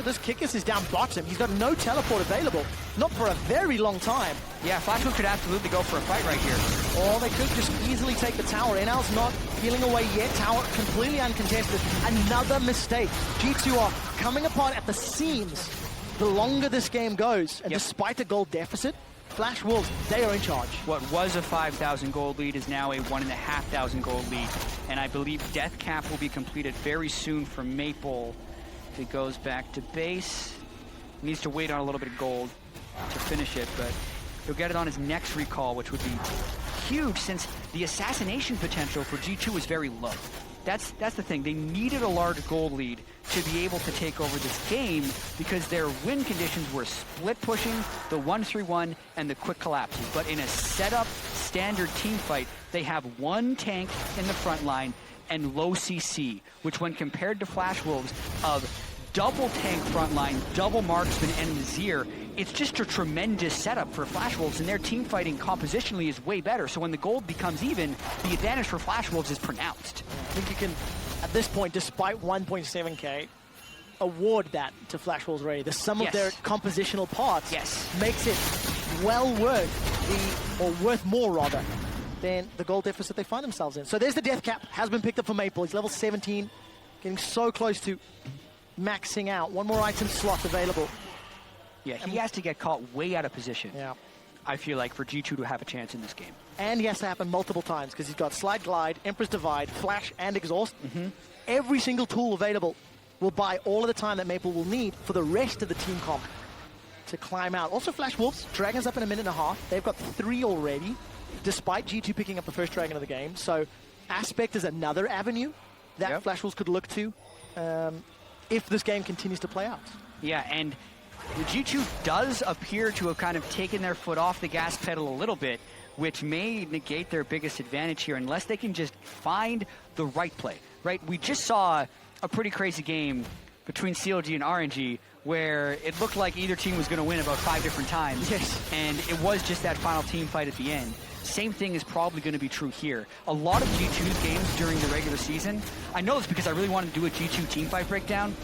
B: This Kikis is down bottom. He's got no teleport available. Not for a very long time.
A: Yeah, Flash Wolves could absolutely go for a fight right here.
B: Or they could just easily take the tower. NL's not peeling away yet. Tower completely uncontested. Another mistake. G2 are coming apart at the seams the longer this game goes. And despite a gold deficit, Flash Wolves, they are in charge.
A: What was a 5,000 gold lead is now a 1,500 gold lead. And I believe Death Cap will be completed very soon for Maple. It goes back to base. Needs to wait on a little bit of gold to finish it, but he'll get it on his next recall, which would be huge since the assassination potential for G2 is very low. That's the thing. They needed a large gold lead to be able to take over this game because their win conditions were split pushing, the 1-3-1, and the quick collapses. But in a setup standard team fight, they have one tank in the front line and low CC, which when compared to Flash Wolves of double tank frontline, double marksman, and Azir, it's just a tremendous setup for Flash Wolves, and their team fighting compositionally is way better. So when the gold becomes even, the advantage for Flash Wolves is pronounced.
B: I think you can, at this point, despite 1.7k, award that to Flash Wolves already. The sum of their compositional parts makes it well worth or worth more rather, than the gold deficit they find themselves in. So there's the death cap, has been picked up for Maple. He's level 17, getting so close to maxing out. One more item slot available.
A: Yeah, he has to get caught way out of position.
B: Yeah.
A: I feel like for G2 to have a chance in this game.
B: And he has to happen multiple times because he's got Slide Glide, Emperor's Divide, Flash, and Exhaust. Every single tool available will buy all of the time that Maple will need for the rest of the team comp to climb out. Also Flash Wolves, Dragons up in a minute and a half. They've got 3 already, despite G2 picking up the first Dragon of the game. So Aspect is another avenue that Flash Wolves could look to if this game continues to play out.
A: Yeah, and G2 does appear to have kind of taken their foot off the gas pedal a little bit, which may negate their biggest advantage here unless they can just find the right play, right? We just saw a pretty crazy game between CLG and RNG where it looked like either team was going to win about 5 different times. And it was just that final team fight at the end. Same thing is probably going to be true here. A lot of G2's games during the regular season, I know this because I really wanted to do a G2 team fight breakdown,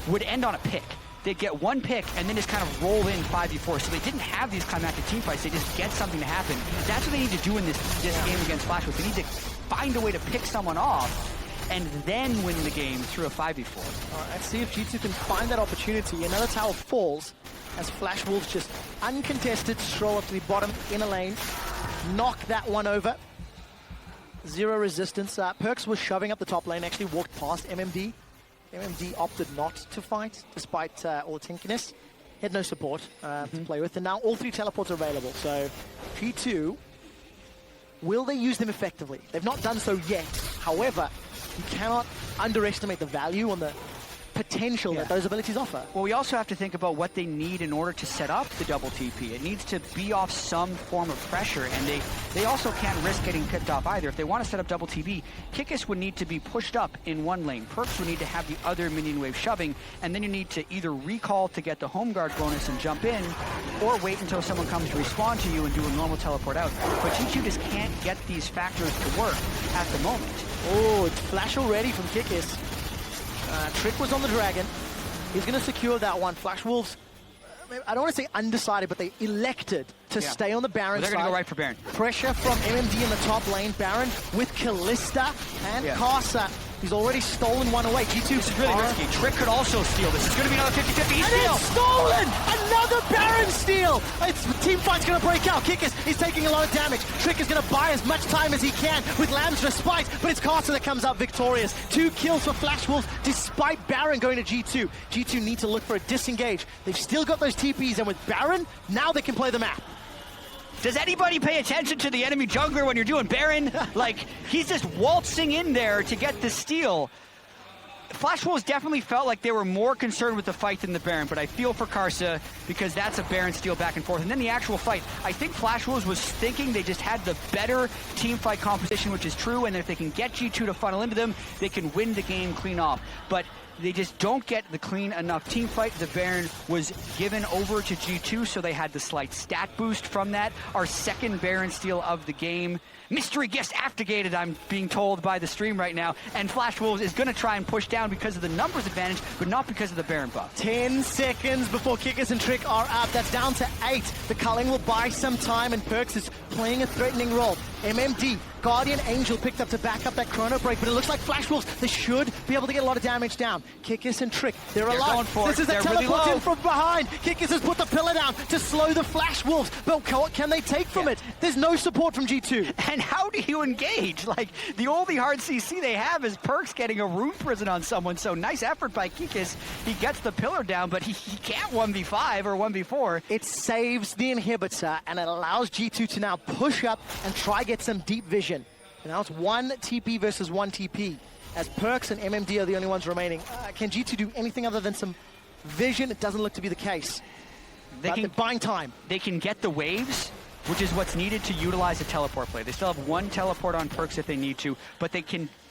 A: would end on a pick. They'd get one pick and then just kind of roll in 5v4. So they didn't have these climactic team fights. They just get something to happen. That's what they need to do in this game against Flash Wolves. They need to find a way to pick someone off and then win the game through a 5v4.
B: All right, let's see if G2 can find that opportunity. Another tower falls as Flash Wolves just uncontested stroll up to the bottom inner lane. Knock that one over. 0 resistance. Perkz was shoving up the top lane, actually walked past MMD. MMD opted not to fight, despite all the tinkiness. He had no support to play with, and now all 3 teleports are available. So G2, will they use them effectively? They've not done so yet. However, you cannot underestimate the value on the potential that those abilities offer.
A: Well, we also have to think about what they need in order to set up the double TP. It needs to be off some form of pressure, and they also can't risk getting picked off either. If they want to set up double TP, Kikis would need to be pushed up in one lane. Perkz would need to have the other minion wave shoving, and then you need to either recall to get the home guard bonus and jump in, or wait until someone comes to respawn to you and do a normal teleport out. But G2 just can't get these factors to work at the moment.
B: Oh, it's flash already from Kikis. Trick was on the Dragon. He's going to secure that one. Flash Wolves, I don't want to say undecided, but they elected to stay on the Baron
A: They're
B: side.
A: going to go right for Baron.
B: Pressure from MMD in the top lane. Baron with Kalista and Karsa. He's already stolen one away. G2
A: is really risky. Trick could also steal this. It's going to be another 50-50 steal.
B: It's stolen! Another Baron steal! The team fight's going to break out. Kikis is taking a lot of damage. Trick is going to buy as much time as he can with Lamb's Respite, but it's Karsa that comes out victorious. 2 kills for Flash Wolves despite Baron going to G2. G2 need to look for a disengage. They've still got those TPs, and with Baron, now they can play the map.
A: Does anybody pay attention to the enemy jungler when you're doing Baron? Like, he's just waltzing in there to get the steal. Flash Wolves definitely felt like they were more concerned with the fight than the Baron, but I feel for Karsa because that's a Baron steal back and forth. And then the actual fight, I think Flash Wolves was thinking they just had the better team fight composition, which is true, and if they can get G2 to funnel into them, they can win the game clean off. But they just don't get the clean enough team fight. The Baron was given over to G2, so they had the slight stat boost from that. Our second Baron steal of the game. Mystery guest activated, I'm being told by the stream right now. And Flash Wolves is going to try and push down because of the numbers advantage, but not because of the Baron buff.
B: 10 seconds before Kickers and Trick are up. That's down to 8. The culling will buy some time, and Perks is playing a threatening role. MMD, Guardian Angel picked up to back up that chrono break, but it looks like Flash Wolves, they should be able to get a lot of damage down. Kickers and Trick, they're alive.
A: Going for
B: this
A: it.
B: is a
A: They're
B: teleport
A: really
B: in from behind. Kickers has put the pillar down to slow the Flash Wolves, but what can they take from it? There's no support from G2.
A: And how do you engage? Like, the only hard CC they have is Perks getting a rune prison on someone, so nice effort by Kikis. He gets the pillar down, but he can't 1v5 or 1v4.
B: It saves the inhibitor, and it allows G2 to now push up and try get some deep vision. And now it's 1 TP versus 1 TP, as Perks and MMD are the only ones remaining. Can G2 do anything other than some vision? It doesn't look to be the case. They're buying time.
A: They can get the waves, which is what's needed to utilize a teleport play. They still have 1 teleport on Perks if they need to, but they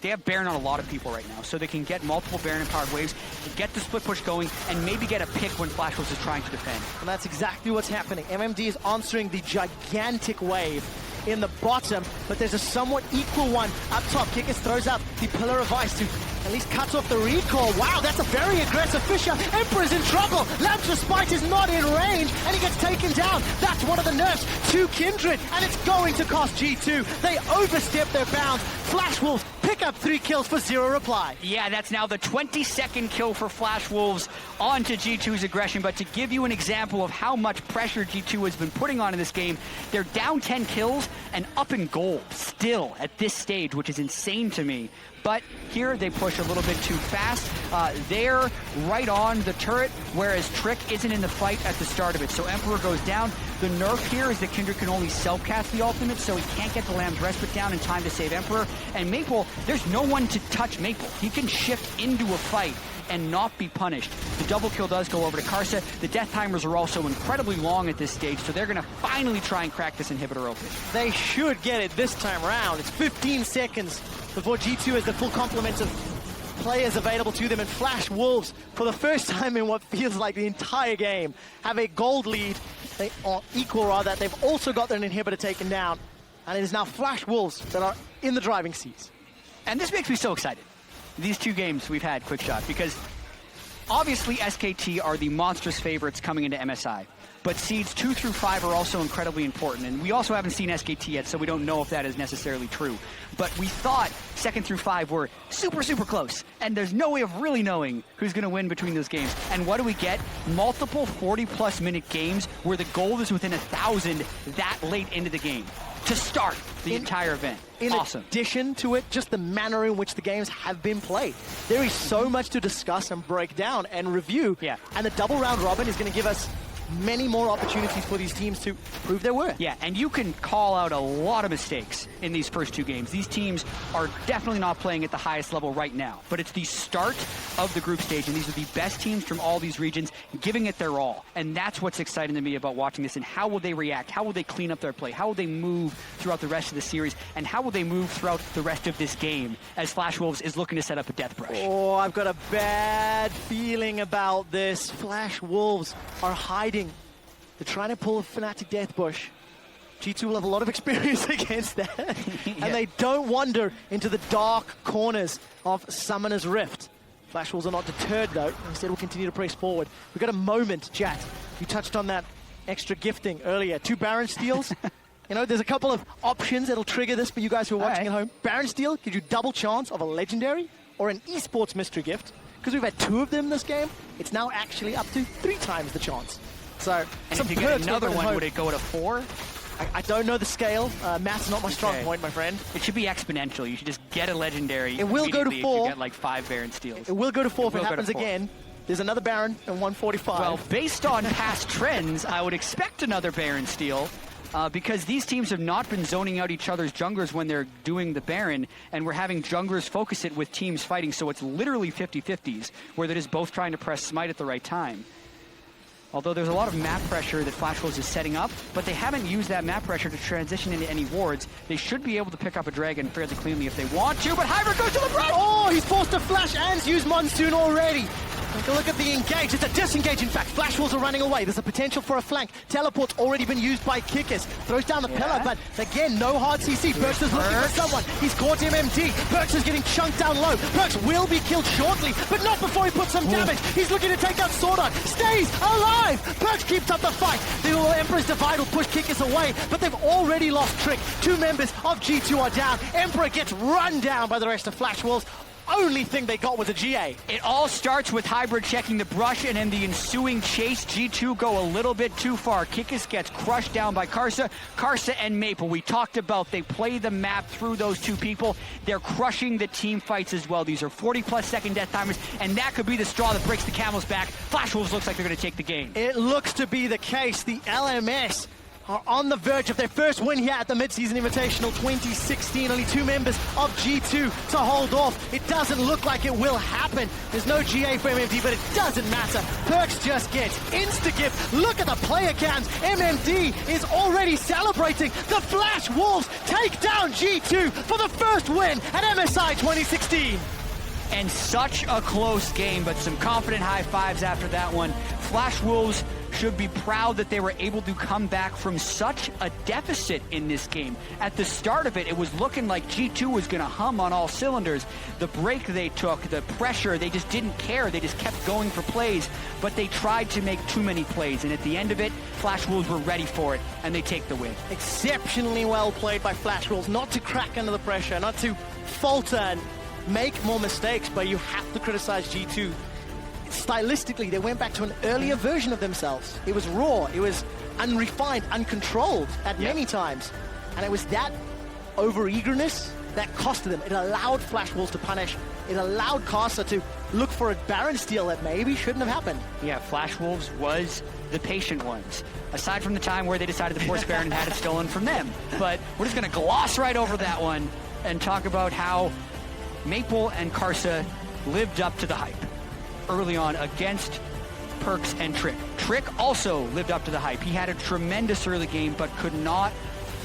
A: have Baron on a lot of people right now, so they can get multiple Baron-empowered waves, get the split push going, and maybe get a pick when Flash Wolves is trying to defend.
B: And that's exactly what's happening. MMD is answering the gigantic wave in the bottom, but there's a somewhat equal one up top. Kickers throws out the Pillar of Ice to at least cut off the recall. Wow, that's a very aggressive Fisher. Emperor's in trouble. Lamb's Spite is not in range, and he gets taken down. That's one of the nerfs to Kindred, and it's going to cost G2. They overstep their bounds. Flash Wolves pick up 3 kills for 0 reply.
A: Yeah, that's now the 22nd kill for Flash Wolves onto G2's aggression, but to give you an example of how much pressure G2 has been putting on in this game, they're down 10 kills and up in gold still at this stage, which is insane to me. But here they push a little bit too fast. They're right on the turret, whereas Trick isn't in the fight at the start of it. So Emperor goes down. The nerf here is that Kindred can only self-cast the ultimate, so he can't get the Lamb's Respite down in time to save Emperor. And Maple, there's no one to touch Maple. He can shift into a fight and not be punished. The double kill does go over to Karsa. The death timers are also incredibly long at this stage, so they're going to finally try and crack this inhibitor open.
B: They should get it this time around. It's 15 seconds before G2 has the full complement of players available to them, and Flash Wolves, for the first time in what feels like the entire game, have a gold lead. They are equal, rather. They've also got their inhibitor taken down, and it is now Flash Wolves that are in the driving seats.
A: And this makes me so excited. These 2 games we've had, Quick Shot, because obviously SKT are the monstrous favorites coming into MSI. But seeds 2 through 5 are also incredibly important, and we also haven't seen SKT yet, so we don't know if that is necessarily true. But we thought 2nd through 5 were super, super close, and there's no way of really knowing who's going to win between those games. And what do we get? Multiple 40-plus minute games where the goal is within 1,000 that late into the game to start the entire event. Awesome.
B: In addition to it, just the manner in which the games have been played. There is so much to discuss and break down and review.
A: Yeah.
B: And the double round robin is going to give us many more opportunities for these teams to prove their worth.
A: Yeah, and you can call out a lot of mistakes in these first 2 games. These teams are definitely not playing at the highest level right now, but it's the start of the group stage, and these are the best teams from all these regions giving it their all. And that's what's exciting to me about watching this, and how will they react? How will they clean up their play? How will they move throughout the rest of the series? And how will they move throughout the rest of this game as Flash Wolves is looking to set up a death brush?
B: Oh, I've got a bad feeling about this. Flash Wolves are hiding. They're trying to pull a Fnatic Death Bush. G2 will have a lot of experience against that.
A: Yeah.
B: And they don't wander into the dark corners of Summoner's Rift. Flash Wolves are not deterred, though. Instead, will continue to press forward. We've got a moment, Jat. You touched on that extra gifting earlier. 2 Baron steals. You know, there's a couple of options that'll trigger this for you guys who are watching at home. Baron steal gives you double chance of a legendary or an esports mystery gift. Because we've had 2 of them this game, it's now actually up to 3 times the chance. So,
A: and if you get another one, would it go to 4?
B: I don't know the scale. Math's not my strong point, my friend.
A: It should be exponential. You should just get a legendary.
B: It will go to 4.
A: If you get like 5 Baron steals.
B: It will go to 4 if it happens again. There's another Baron and 145.
A: Well, based on past trends, I would expect another Baron steal. because these teams have not been zoning out each other's junglers when they're doing the Baron, and we're having junglers focus it with teams fighting, so it's literally 50-50s, where they're just both trying to press Smite at the right time. Although there's a lot of map pressure that Flash Wolves is setting up, but they haven't used that map pressure to transition into any wards. They should be able to pick up a dragon fairly cleanly if they want to, but Hybrid goes to the front!
B: Oh, he's forced to flash and use Monsoon already. Take a look at the engage. It's a disengage, in fact. Flash Wolves are running away. There's a potential for a flank. Teleport's already been used by Kickers. Throws down the pillar, but again, no hard CC. Perks is looking for someone. He's caught MMD. Perks is getting chunked down low. Perks will be killed shortly, but not before he puts some damage. He's looking to take out Sword Art. Stays alive. Perks keeps up the fight. The little Emperor's Divide will push Kickers away, but they've already lost Trick. 2 members of G2 are down. Emperor gets run down by the rest of Flash Wolves. Only thing they got was a GA.
A: It all starts with Hybrid checking the brush, and in the ensuing chase, G2 go a little bit too far. Kikis gets crushed down by Karsa. Karsa and Maple, we talked about, they play the map through those two people. They're crushing the team fights as well. These are 40-plus second death timers, and that could be the straw that breaks the camel's back. Flash Wolves looks like they're going to take the game.
B: It looks to be the case. The LMS are on the verge of their first win here at the Mid-Season Invitational 2016. Only 2 members of G2 to hold off. It doesn't look like it will happen. There's no GA for MMD, but it doesn't matter. Perks just gets insta-gift. Look at the player cams. MMD is already celebrating. The Flash Wolves take down G2 for the first win at MSI 2016.
A: And such a close game, but some confident high fives after that one. Flash Wolves should be proud that they were able to come back from such a deficit in this game. At the start of it, it was looking like G2 was going to hum on all cylinders. The break they took, the pressure, they just didn't care. They just kept going for plays, but they tried to make too many plays. And at the end of it, Flash Wolves were ready for it, and they take the win.
B: Exceptionally well played by Flash Wolves, not to crack under the pressure, not to falter and make more mistakes, but you have to criticize G2. Stylistically, they went back to an earlier version of themselves. It was raw, it was unrefined, uncontrolled at many times. And it was that over-eagerness that costed them. It allowed Flash Wolves to punish. It allowed Karsa to look for a Baron steal that maybe shouldn't have happened.
A: Yeah, Flash Wolves was the patient ones. Aside from the time where they decided to force Baron and had it stolen from them. But we're just going to gloss right over that one and talk about how Maple and Karsa lived up to the hype early on against Perks and Trick. Trick also lived up to the hype. He had a tremendous early game, but could not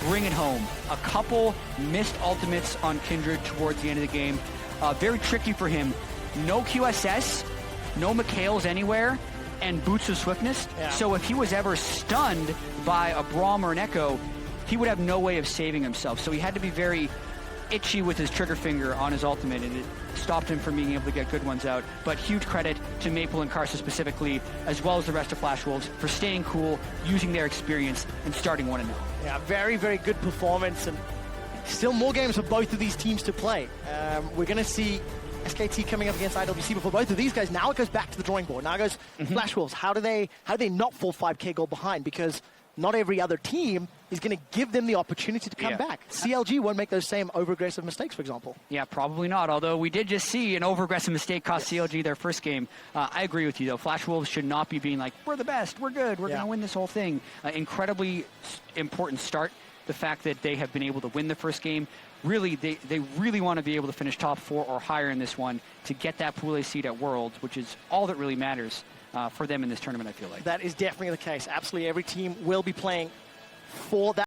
A: bring it home. A couple missed ultimates on Kindred towards the end of the game. Very tricky for him. No QSS, no Mikhails anywhere, and Boots of Swiftness. Yeah. So if he was ever stunned by a Braum or an Echo, he would have no way of saving himself. So he had to be very itchy with his trigger finger on his ultimate, and it stopped him from being able to get good ones out. But huge credit to Maple and Karsa specifically, as well as the rest of Flash Wolves, for staying cool, using their experience, and starting 1-0.
B: Yeah, very, very good performance, and still more games for both of these teams to play. We're going to see SKT coming up against IWC, but for both of these guys, now it goes back to the drawing board. Now it goes Flash Wolves. How do they not fall 5K goal behind? Because not every other team is going to give them the opportunity to come back. CLG won't make those same over-aggressive mistakes, for example.
A: Yeah, probably not, although we did just see an over-aggressive mistake cost CLG their first game. I agree with you, though. Flash Wolves should not be being like, we're the best, we're good, we're going to win this whole thing. Incredibly important start, the fact that they have been able to win the first game. Really, they really want to be able to finish top 4 or higher in this one to get that Pool A seed at Worlds, which is all that really matters for them in this tournament, I feel like.
B: That is definitely the case. Absolutely every team will be playing for that.